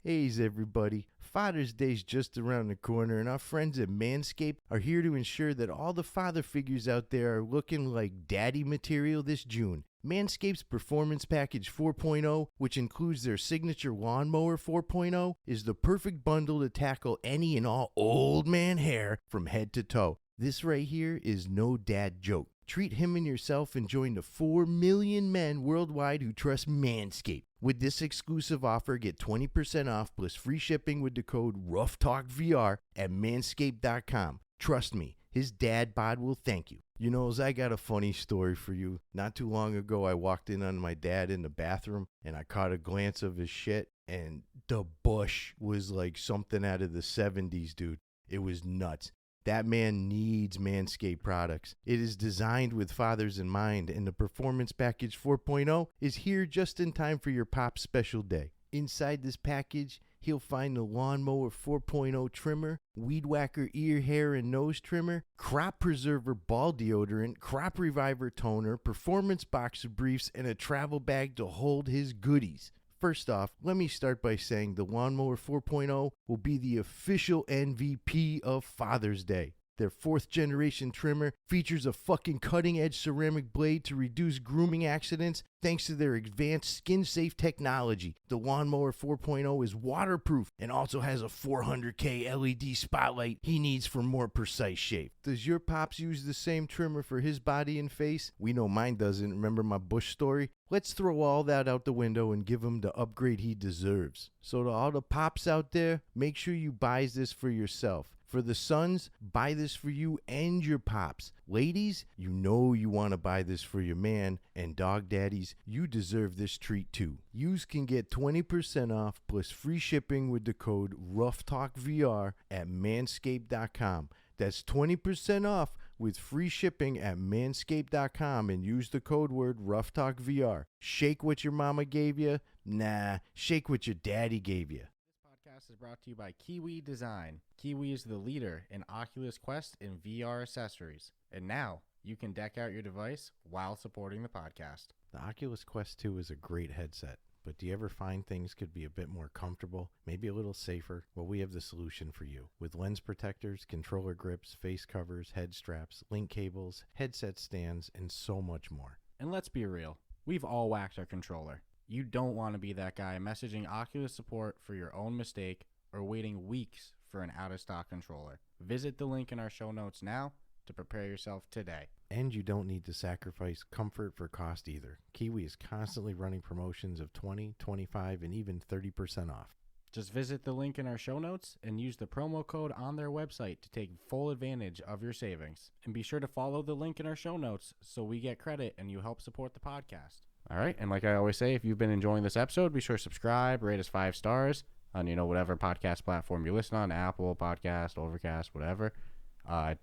Hey's everybody. Father's Day's just around the corner, and our friends at Manscaped are here to ensure that all the father figures out there are looking like daddy material this June. Manscaped's Performance Package 4.0, which includes their signature Lawnmower 4.0, is the perfect bundle to tackle any and all old man hair from head to toe. This right here is no dad joke. Treat him and yourself and join the 4 million men worldwide who trust Manscaped. With this exclusive offer, get 20% off plus free shipping with the code Ruff Talk VR at manscaped.com. Trust me, his dad bod will thank you. You know, I got a funny story for you. Not too long ago, I walked in on my dad in the bathroom and I caught a glance of his shit, and the bush was like something out of the 70s, dude. It was nuts. That man needs Manscaped products. It is designed with fathers in mind, and the Performance Package 4.0 is here just in time for your pop's special day. Inside this package, he'll find the Lawnmower 4.0 trimmer, Weed Whacker ear, hair, and nose trimmer, Crop Preserver ball deodorant, Crop Reviver toner, Performance boxer briefs, and a travel bag to hold his goodies. First off, let me start by saying the Lawnmower 4.0 will be the official MVP of Father's Day. Their 4th generation trimmer features a fucking cutting edge ceramic blade to reduce grooming accidents thanks to their advanced skin safe technology. The Lawnmower 4.0 is waterproof and also has a 400K LED spotlight he needs for more precise shave. Does your pops use the same trimmer for his body and face? We know mine doesn't. Remember my bush story? Let's throw all that out the window and give him the upgrade he deserves. So to all the pops out there, make sure you buy this for yourself. For the sons, buy this for you and your pops. Ladies, you know you want to buy this for your man. And dog daddies, you deserve this treat too. Yous can get 20% off plus free shipping with the code RuffTalkVR at manscaped.com. That's 20% off with free shipping at manscaped.com, and use the code word RuffTalkVR. Shake what your mama gave you? Nah, shake what your daddy gave you. Podcast is brought to you by Kiwi Design. Kiwi is the leader in Oculus Quest and VR accessories. And now you can deck out your device while supporting the podcast. The Oculus Quest 2 is a great headset, but do you ever find things could be a bit more comfortable, maybe a little safer? Well, we have the solution for you. With lens protectors, controller grips, face covers, head straps, link cables, headset stands, and so much more. And let's be real, we've all whacked our controller. You don't want to be that guy messaging Oculus support for your own mistake or waiting weeks for an out-of-stock controller. Visit the link in our show notes now to prepare yourself today. And you don't need to sacrifice comfort for cost either. Kiwi is constantly running promotions of 20, 25, and even 30% off. Just visit the link in our show notes and use the promo code on their website to take full advantage of your savings. And be sure to follow the link in our show notes so we get credit and you help support the podcast. All right, and like I always say, if you've been enjoying this episode, be sure to subscribe, rate us 5 stars on, whatever podcast platform you listen on, Apple Podcast, Overcast, whatever.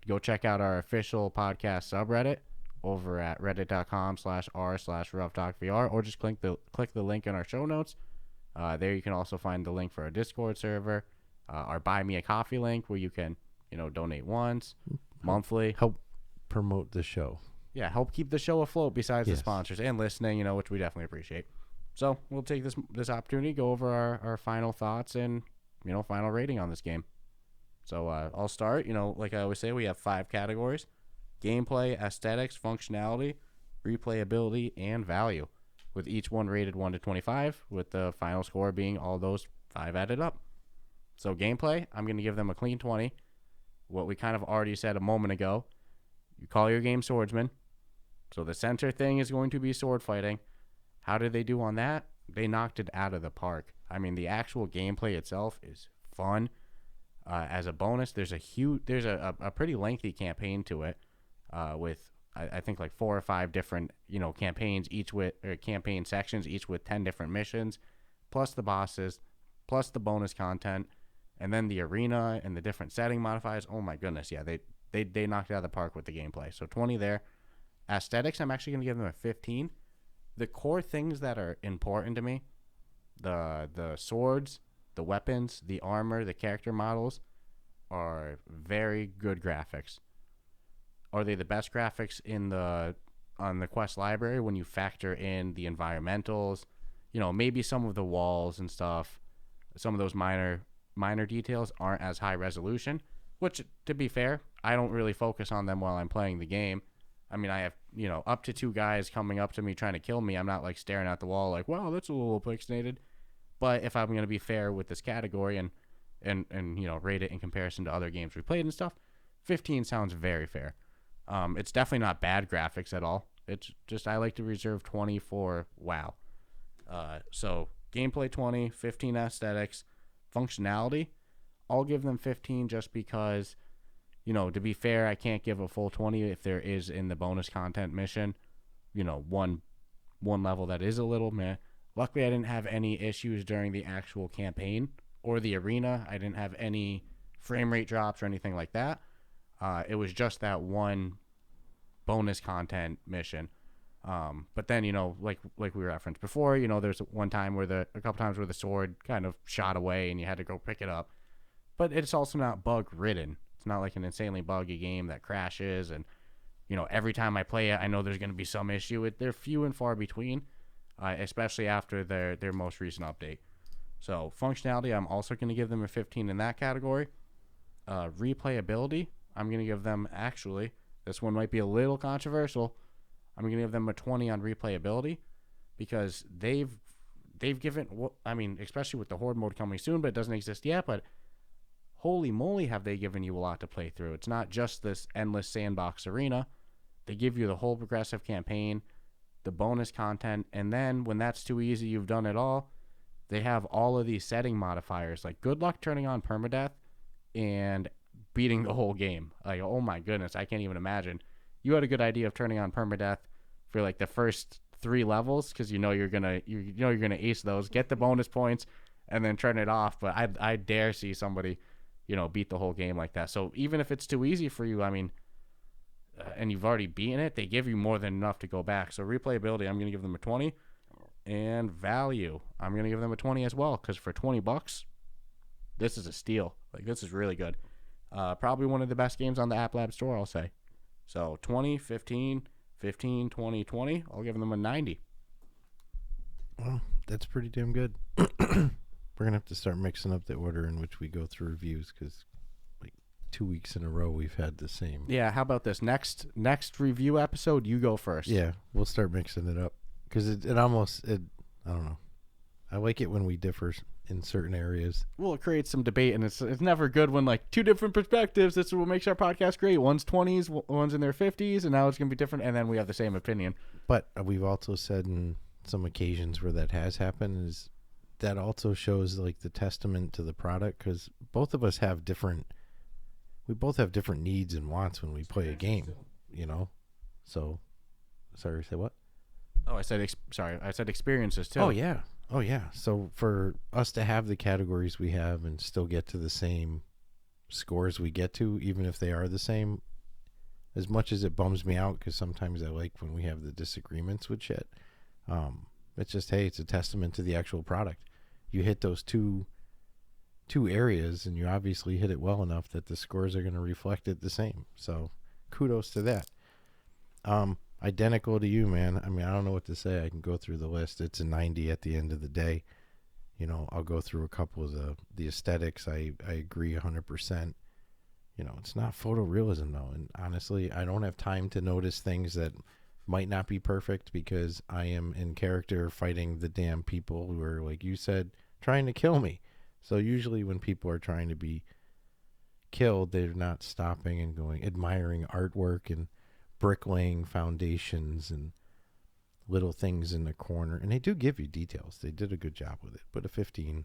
Go check out our official podcast subreddit over at reddit.com/r/RuffTalkVR, or just click the link in our show notes. There you can also find the link for our Discord server, our Buy Me a Coffee link where you can, donate once, monthly. Help promote the show. Yeah, help keep the show afloat besides the sponsors and listening, which we definitely appreciate. So we'll take this opportunity, go over our final thoughts and, final rating on this game. So I'll start. Like I always say, we have 5 categories: gameplay, aesthetics, functionality, replayability, and value, with each one rated 1 to 25, with the final score being all those 5 added up. So gameplay, I'm going to give them a clean 20. What we kind of already said a moment ago, you call your game Swordsman. So the center thing is going to be sword fighting. How did they do on that? They knocked it out of the park. I mean, the actual gameplay itself is fun. As a bonus, there's a pretty lengthy campaign to it, with I think like 4 or 5 different campaigns, campaign sections, each with 10 different missions, plus the bosses, plus the bonus content, and then the arena and the different setting modifiers. Oh my goodness, yeah, they knocked it out of the park with the gameplay. So 20 there. Aesthetics, I'm actually going to give them a 15. The core things that are important to me, the swords, the weapons, the armor, the character models, are very good graphics. Are they the best graphics on the quest library when you factor in the environmentals, maybe some of the walls and stuff, some of those minor details aren't as high resolution, which, to be fair, I don't really focus on them while I'm playing the game. I mean, I have, up to 2 guys coming up to me trying to kill me. I'm not like staring at the wall like, wow, that's a little pixelated. But if I'm going to be fair with this category and rate it in comparison to other games we played and stuff, 15 sounds very fair. It's definitely not bad graphics at all. It's just I like to reserve 20 for wow. So gameplay 20, 15 aesthetics, functionality, I'll give them 15 just because, to be fair, I can't give a full 20 if there is in the bonus content mission, one level that is a little meh. Luckily, I didn't have any issues during the actual campaign or the arena. I didn't have any frame rate drops or anything like that. It was just that one bonus content mission. But then, like we referenced before, there's one time a couple times where the sword kind of shot away and you had to go pick it up. But it's also not bug ridden. It's not like an insanely buggy game that crashes. And, every time I play it, I know there's going to be some issue. They're few and far between, especially after their most recent update. So functionality, I'm also going to give them a 15 in that category. Replayability, I'm going to give them, actually, this one might be a little controversial, I'm going to give them a 20 on replayability because they've given, especially with the Horde mode coming soon, but it doesn't exist yet, but holy moly have they given you a lot to play through. It's not just this endless sandbox arena. They give you the whole progressive campaign, the bonus content, and then when that's too easy, you've done it all, they have all of these setting modifiers. Like, good luck turning on permadeath and beating the whole game. Like, oh my goodness, I can't even imagine. You had a good idea of turning on permadeath for like the first 3 levels because you're gonna ace those, get the bonus points, and then turn it off. But I dare see somebody, beat the whole game like that. So even if it's too easy for you, and you've already beaten it, they give you more than enough to go back. So replayability, I'm gonna give them a 20, and value, I'm gonna give them a 20 as well because for $20, this is a steal. Like, this is really good. Probably one of the best games on the App Lab store, I'll say. So 20, 15, 15, 20, 20. I'll give them a 90. Well, that's pretty damn good. We're going to have to start mixing up the order in which we go through reviews because like 2 weeks in a row we've had the same. Yeah, how about this? Next review episode, you go first. Yeah, we'll start mixing it up because it I don't know. I like it when we differ in certain areas. Well, it creates some debate, and it's never good when, like, 2 different perspectives. This is what makes our podcast great. One's 20s, one's in their 50s, and now it's going to be different, and then we have the same opinion. But we've also said in some occasions where that has happened is that also shows, like, the testament to the product because both of us have different needs and wants when we play a game, So, sorry, say what? Oh, I said experiences, too. Oh, yeah. So for us to have the categories we have and still get to the same scores we get to, even if they are the same, as much as it bums me out, because sometimes I like when we have the disagreements with shit, it's just, hey, it's a testament to the actual product. You hit those two areas, and you obviously hit it well enough that the scores are going to reflect it the same. So kudos to that. Identical to you, man. I don't know what to say. I can go through the list. It's a 90 at the end of the day. I'll go through a couple of the aesthetics. I agree 100%. It's not photorealism, though. And honestly, I don't have time to notice things that might not be perfect because I am in character fighting the damn people who are, like you said, trying to kill me. So usually when people are trying to be killed, they're not stopping and going, admiring artwork and bricklaying foundations and little things in the corner, and they do give you details. They did a good job with it. But a 15.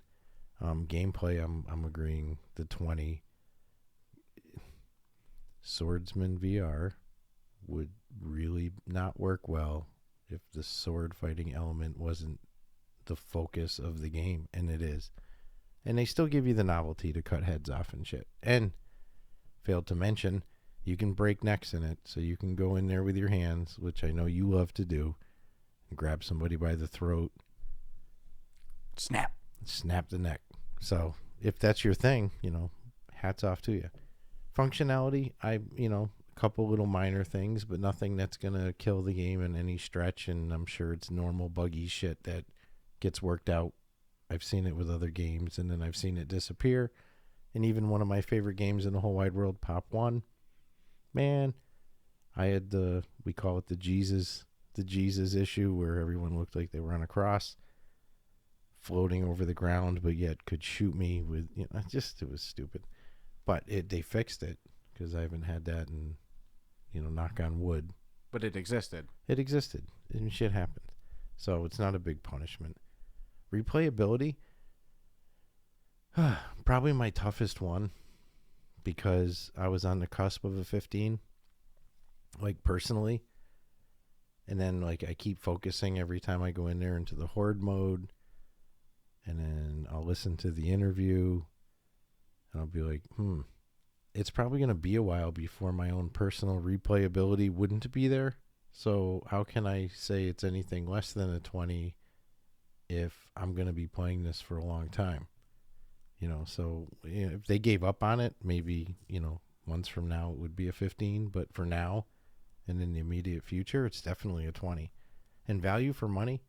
Gameplay, I'm agreeing. The 20. Swordsman VR would really not work well if the sword fighting element wasn't the focus of the game, and it is. And they still give you the novelty to cut heads off and shit. And failed to mention, you can break necks in it, so you can go in there with your hands, which I know you love to do, and grab somebody by the throat. Snap the neck. So if that's your thing, hats off to you. Functionality, a couple little minor things, but nothing that's going to kill the game in any stretch, and I'm sure it's normal buggy shit that gets worked out I've seen it with other games, and then I've seen it disappear. And even one of my favorite games in the whole wide world, Pop 1, man, I had we call it the Jesus issue, where everyone looked like they were on a cross, floating over the ground, but yet could shoot me with, it was stupid. But they fixed it, because I haven't had that in, knock on wood. But it existed. It existed, and shit happened. So it's not a big punishment. Replayability, probably my toughest one, because I was on the cusp of a 15, like personally. And then like I keep focusing every time I go in there into the horde mode, and then I'll listen to the interview, and I'll be like, it's probably going to be a while before my own personal replayability wouldn't be there. So how can I say it's anything less than a 20 if I'm going to be playing this for a long time? So if they gave up on it, maybe, months from now it would be a 15. But for now and in the immediate future, it's definitely a 20. And value for money,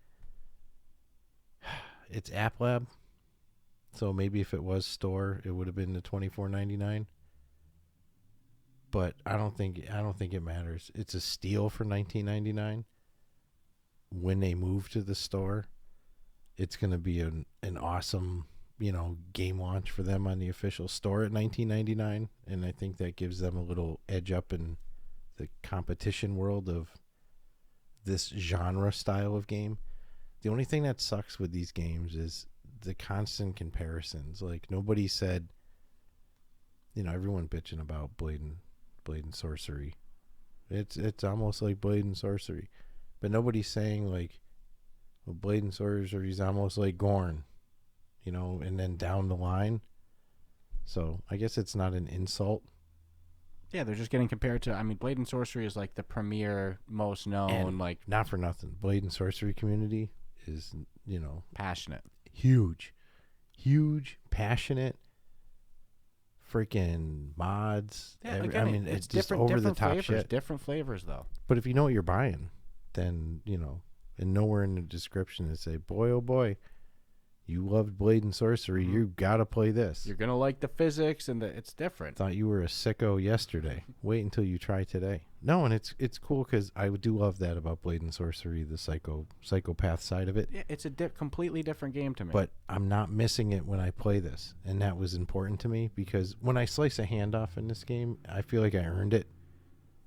it's App Lab. So maybe if it was store, it would have been the $24.99. But I don't think it matters. It's a steal for $19.99. When they move to the store, it's going to be an awesome, game launch for them on the official store at $19.99, and I think that gives them a little edge up in the competition world of this genre style of game. The only thing that sucks with these games is the constant comparisons. Like, nobody said, everyone bitching about Blade and Sorcery. It's almost like Blade and Sorcery. But nobody's saying like, well, Blade and Sorcery is almost like Gorn, and then down the line. So I guess it's not an insult. Yeah, they're just getting compared to, Blade and Sorcery is like the premier, most known, and not for nothing, Blade and Sorcery community is, passionate. Huge, passionate. Freaking mods. Yeah, again, it's just over the top shit. Different flavors, though. But if you know what you're buying, then, and nowhere in the description it say, boy, oh boy, you loved Blade and Sorcery, you gotta play this. You're gonna like the physics, and it's different. Thought you were a sicko yesterday. Wait until you try today. No, and it's cool, because I do love that about Blade and Sorcery, the psychopath side of it. Yeah, it's a completely different game to me. But I'm not missing it when I play this, and that was important to me, because when I slice a hand off in this game, I feel like I earned it.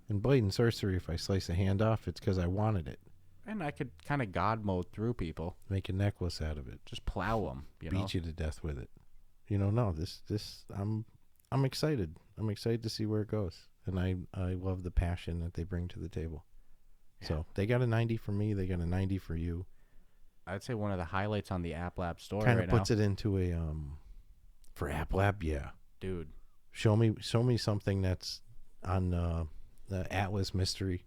In Blade and Sorcery, if I slice a hand off, it's because I wanted it. And I could kind of God mode through people. Make a necklace out of it. Just plow them. Beat you to death with it. No, this I'm excited. I'm excited to see where it goes. And I love the passion that they bring to the table. Yeah. So they got a 90 for me. They got a 90 for you. I'd say one of the highlights on the App Lab store kind of puts it into a for App Lab, yeah. Dude, show me something that's on the Atlas Mystery.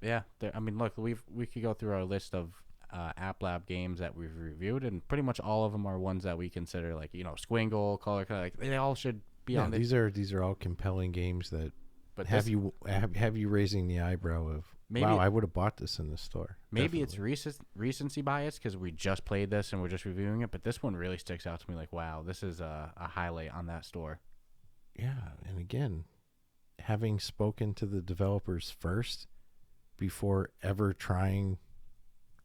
Yeah, look, we could go through our list of App Lab games that we've reviewed, and pretty much all of them are ones that we consider like Squingle, Color, like they all should be on. These are all compelling games that have you raising the eyebrow of, maybe, wow, I would have bought this in the store. Maybe definitely. It's recency bias because we just played this and we're just reviewing it, but this one really sticks out to me. Like, wow, this is a highlight on that store. Yeah, and again, having spoken to the developers first before ever trying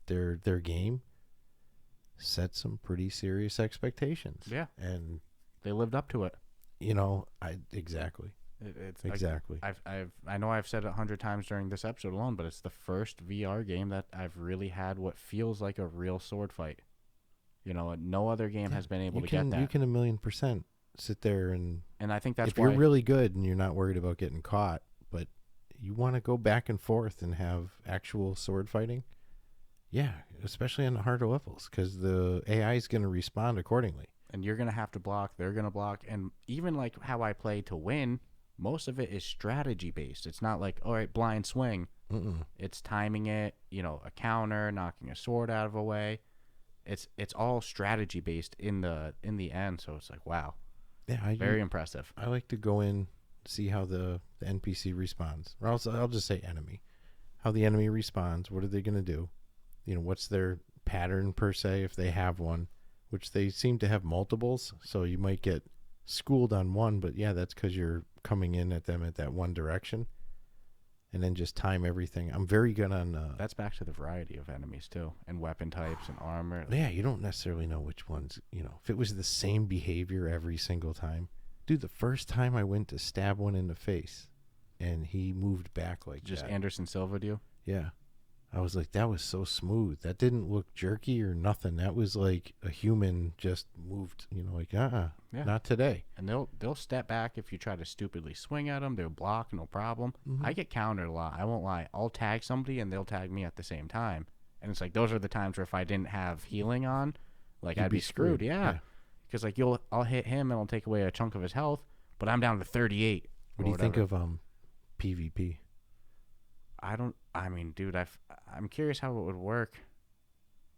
their game, set some pretty serious expectations. Yeah, and they lived up to it. Exactly. It's exactly. I know I've said it 100 times during this episode alone, but it's the first VR game that I've really had what feels like a real sword fight. No other game has been able to get that. You can 1,000,000% sit there and I think that's if you're really good and you're not worried about getting caught, but you want to go back and forth and have actual sword fighting. Yeah, especially on the harder levels, because the AI is going to respond accordingly. And you're going to have to block, they're going to block. And even like how I play to win, most of it is strategy based. It's not like, all right, blind swing. It's timing it, a counter, knocking a sword out of a way. It's all strategy based in the end. So it's like, wow. Yeah, very impressive. I like to go in, see how the NPC responds. Or else I'll just say enemy. How the enemy responds. What are they going to do? What's their pattern per se, if they have one, which they seem to have multiples. So you might get schooled on one, but yeah, that's because you're coming in at them at that one direction. And then just time everything. I'm very good on... That's back to the variety of enemies, too, and weapon types and armor. Yeah, you don't necessarily know which ones, if it was the same behavior every single time. Dude, the first time I went to stab one in the face, and he moved back like Just that. Anderson Silva do? Yeah. I was like, that was so smooth. That didn't look jerky or nothing. That was like a human just moved, Yeah. not today. And they'll step back if you try to stupidly swing at them. They'll block, no problem. Mhm. I get countered a lot. I won't lie. I'll tag somebody, and they'll tag me at the same time. And it's like, those are the times where if I didn't have healing on, like, I'd be screwed. Yeah. Because, like, I'll hit him, and I'll take away a chunk of his health, but I'm down to 38. What do you think of PvP? Dude, I'm curious how it would work.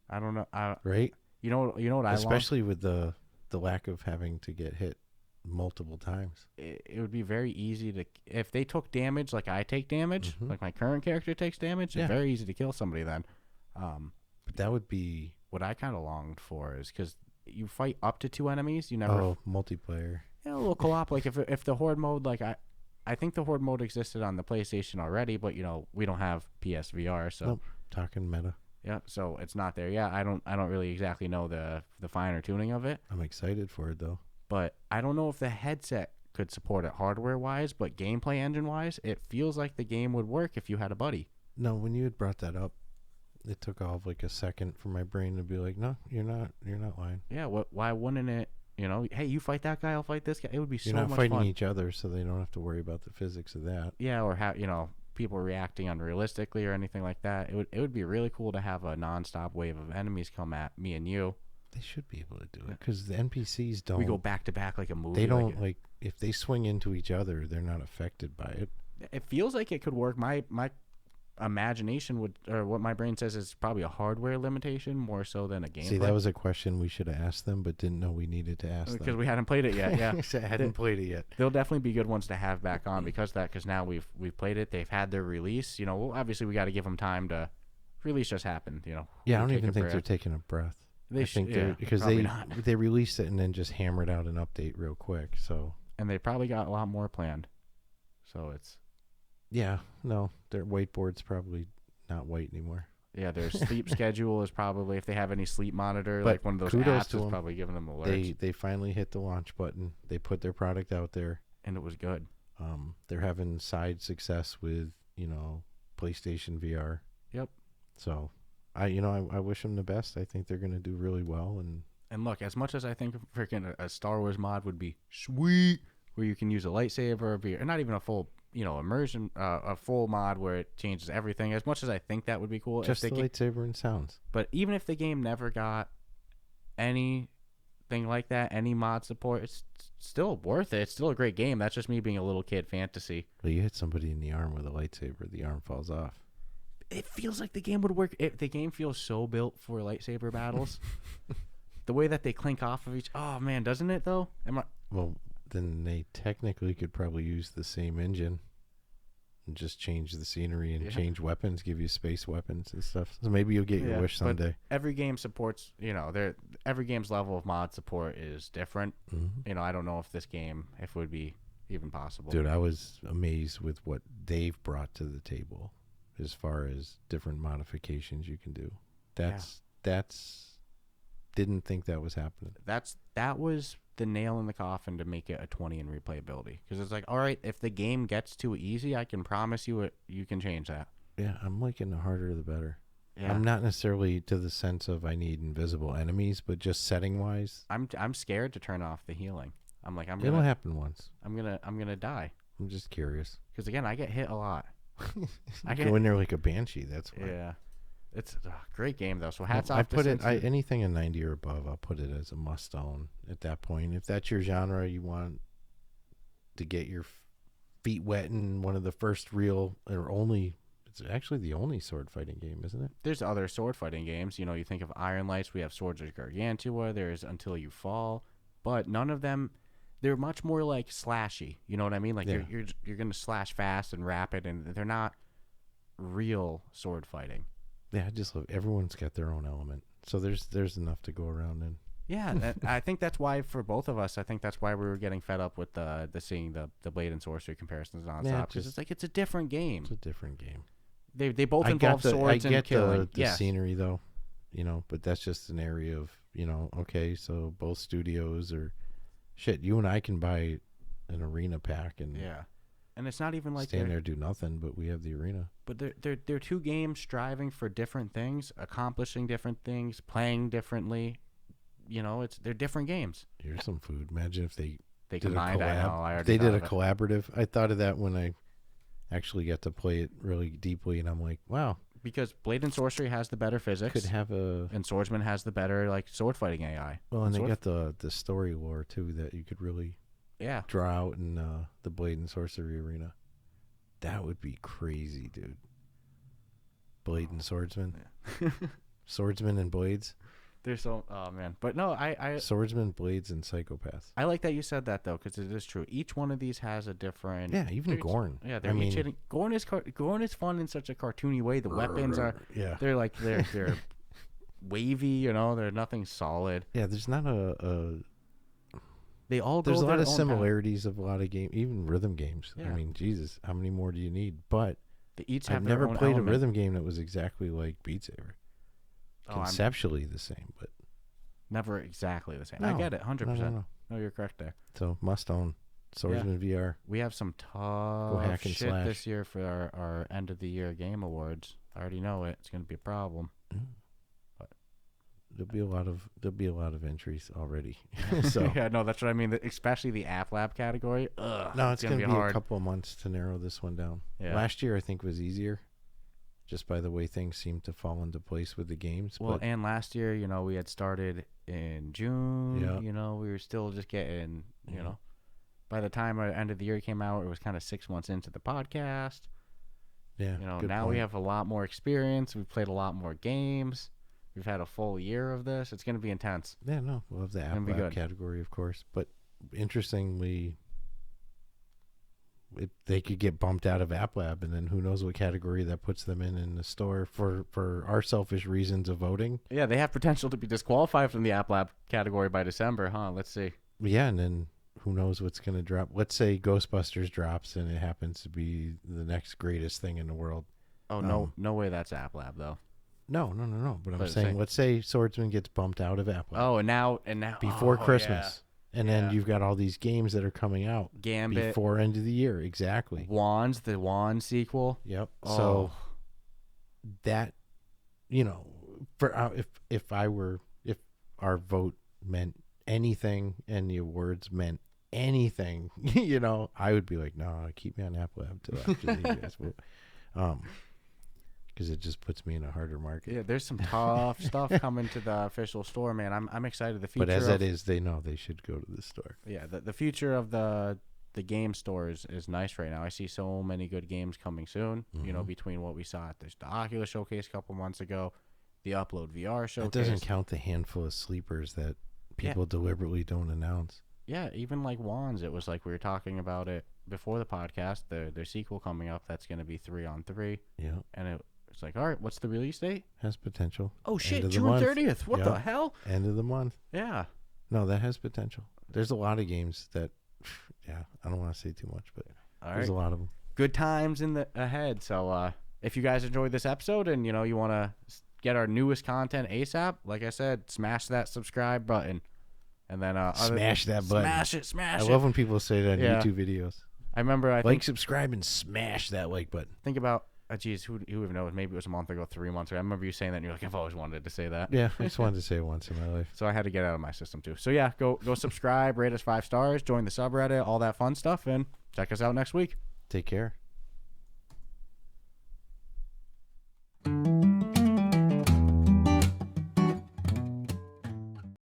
I don't know. Right? You know what I Especially with the lack of having to get hit multiple times. It would be very easy to, if they took damage like I take damage, like my current character takes damage, it's very easy to kill somebody then. But that would be... What I kind of longed for is, because you fight up to 2 enemies, you never... Oh, multiplayer. Yeah, a little co-op. Like, if the Horde mode, like, I think the Horde mode existed on the PlayStation already, but, we don't have PSVR, so... Nope. Talking meta. Yeah, so it's not there. Yeah, I don't really exactly know the finer tuning of it. I'm excited for it, though. But I don't know if the headset could support it hardware-wise, but gameplay engine-wise, it feels like the game would work if you had a buddy. No, when you had brought that up, it took off like a second for my brain to be like, no, you're not lying. Yeah, why wouldn't it, hey, you fight that guy, I'll fight this guy. It would be so much fun. You're not fighting each other, so they don't have to worry about the physics of that. Yeah, or how, people reacting unrealistically or anything like that. It would be really cool to have a nonstop wave of enemies come at me and you. They should be able to do it because the NPCs don't. We go back to back like a movie. They don't like if they swing into each other, they're not affected by it. It feels like it could work. My imagination would, or what my brain says is probably a hardware limitation more so than a gameplay. See, that was a question we should have asked them, but didn't know we needed to ask them because we hadn't played it yet. Yeah, I hadn't played it yet. They'll definitely be good ones to have back on because now we've played it. They've had their release. Obviously we got to give them time to. Release just happened. Yeah, I don't even think they're taking a breath. They think because they released it and then just hammered out an update real quick. So and they probably got a lot more planned. So it's. Yeah, no, their whiteboard's probably not white anymore. Yeah, their sleep schedule is probably, if they have any sleep monitor, but like one of those kudos apps to is them. probably giving them alerts. They finally hit the launch button. They put their product out there. And it was good. They're having side success with, PlayStation VR. Yep. So, I wish them the best. I think they're going to do really well. And look, as much as I think freaking a Star Wars mod would be sweet, where you can use a lightsaber, or not even a full immersion, a full mod where it changes everything. As much as I think that would be cool, just the lightsaber and sounds. But even if the game never got anything like that, any mod support, it's still worth it. It's still a great game. That's just me being a little kid fantasy. Well, you hit somebody in the arm with a lightsaber, the arm falls off. It feels like the game would work. The game feels so built for lightsaber battles. The way that they clink off of each. Oh man, doesn't it though? Well, then they technically could probably use the same engine and just change the scenery and change weapons, give you space weapons and stuff. So maybe you'll get your wish someday. But every game supports, every game's level of mod support is different. Mm-hmm. I don't know if this game, if it would be even possible. Dude, I was amazed with what they've brought to the table as far as different modifications you can do. Didn't think that was happening. That was the nail in the coffin to make it a 20 in replayability, because it's like, all right, if the game gets too easy, I can promise you you can change that. Yeah, I'm liking the harder the better. Yeah. I'm not necessarily to the sense of I need invisible enemies, but just setting wise, I'm scared to turn off the healing. I'm like, it'll happen once. I'm gonna die. I'm just curious because again, I get hit a lot. I go in there like a banshee. That's why. Yeah. It's a great game though. So hats off. I put it anything in 90 or above. I'll put it as a must own at that point. If that's your genre, you want to get your feet wet in one of the first real or only. It's actually the only sword fighting game, isn't it? There's other sword fighting games. You think of Iron Lights. We have Swords of Gargantua. There's Until You Fall, but none of them. They're much more like slashy. You know what I mean? Like you're gonna slash fast and rapid, and they're not real sword fighting. Yeah, I just love everyone's got their own element. So there's enough to go around in. Yeah, I think that's why for both of us, I think that's why we were getting fed up with the seeing the blade and sorcery comparisons nonstop, because it's like it's a different game. It's a different game. They both involve swords and killing. The scenery though, but that's just an area of okay, so both studios are shit. You and I can buy an arena pack and and it's not even like stand there do nothing, but we have the arena. But they're two games striving for different things, accomplishing different things, playing differently. They're different games. Here's some food. Imagine if they combined. I know. I already they did a collaborative. I thought of that when I actually got to play it really deeply, and I'm like, wow. Because Blade and Sorcery has the better physics. Could have and Swordsman has the better sword fighting AI. Well, and they got the story lore too that you could really draw out in the Blade and Sorcery arena. That would be crazy, dude. Blade and Swordsman. Yeah. Swordsman and Blades. There's oh man, but no, I Swordsman, Blades, and Psychopaths. I like that you said that though, because it is true. Each one of these has a different. Yeah, even Gorn. Yeah, they're each hitting. Gorn is fun in such a cartoony way. The weapons are. Yeah. They're like they're wavy. They're nothing solid. Yeah, there's not a. They all. There's a lot of similarities of a lot of games, even rhythm games. Yeah. I mean, Jesus, how many more do you need? But they each have. I've never played element. A rhythm game that was exactly like Beat Saber. Conceptually the same, but never exactly the same. I get it, 100%. No, you're correct there. So must own Swordsman VR. We have some tough shit this year for our end of the year game awards. I already know it. It's going to be a problem. But there'll be a lot of entries already. So yeah, no, that's what I mean. Especially the App Lab category. No, it's going to be hard. A couple of months to narrow this one down. Yeah. Last year I think was easier. Just by the way things seem to fall into place with the games. Well, and last year, we had started in June. Yeah. We were still just getting, by the time our end of the year came out, it was kind of 6 months into the podcast. Yeah. Now we have a lot more experience. We've played a lot more games. We've had a full year of this. It's going to be intense. Yeah, no. We'll have the App Lab category, of course. But interestingly, they could get bumped out of App Lab, and then who knows what category that puts them in the store for our selfish reasons of voting. Yeah, they have potential to be disqualified from the App Lab category by December, huh? Let's see. Yeah, and then who knows what's going to drop. Let's say Ghostbusters drops, and it happens to be the next greatest thing in the world. Oh, no way that's App Lab, though. No. But I'm saying, let's say Swordsman gets bumped out of App Lab. Oh, and now before Christmas. Yeah. And then you've got all these games that are coming out Gambit before end of the year. Exactly. Wands, the Wand sequel. Yep. Oh. So that, for if our vote meant anything and the awards meant anything, I would be like, no, keep me on App Lab till after the guys vote. Because it just puts me in a harder market. Yeah, there's some tough stuff coming to the official store, man. I'm excited. The future, but as it is, they know they should go to the store. Yeah, the future of the game stores is nice right now. I see so many good games coming soon. Mm-hmm. Between what we saw at the Oculus showcase a couple months ago, the Upload VR showcase. That doesn't count the handful of sleepers that people deliberately don't announce. Yeah, even like Wands, it was like we were talking about it before the podcast. Their sequel coming up that's going to be 3-on-3. Yeah, and it's like, all right, what's the release date? Has potential. Oh, shit, June 30th. What the hell? End of the month. Yeah. No, that has potential. There's a lot of games that, I don't want to say too much, but there's a lot of them. Good times ahead. So if you guys enjoyed this episode and, you want to get our newest content ASAP, like I said, smash that subscribe button. And then smash that button. Smash it. I love when people say that in YouTube videos. I remember subscribe, and smash that like button. Think about geez, who even knows? Maybe it was a month ago, 3 months ago. I remember you saying that, and you're like, I've always wanted to say that. Yeah, I just wanted to say it once in my life. So I had to get it out of my system, too. So, yeah, go subscribe, rate us 5 stars, join the subreddit, all that fun stuff, and check us out next week. Take care.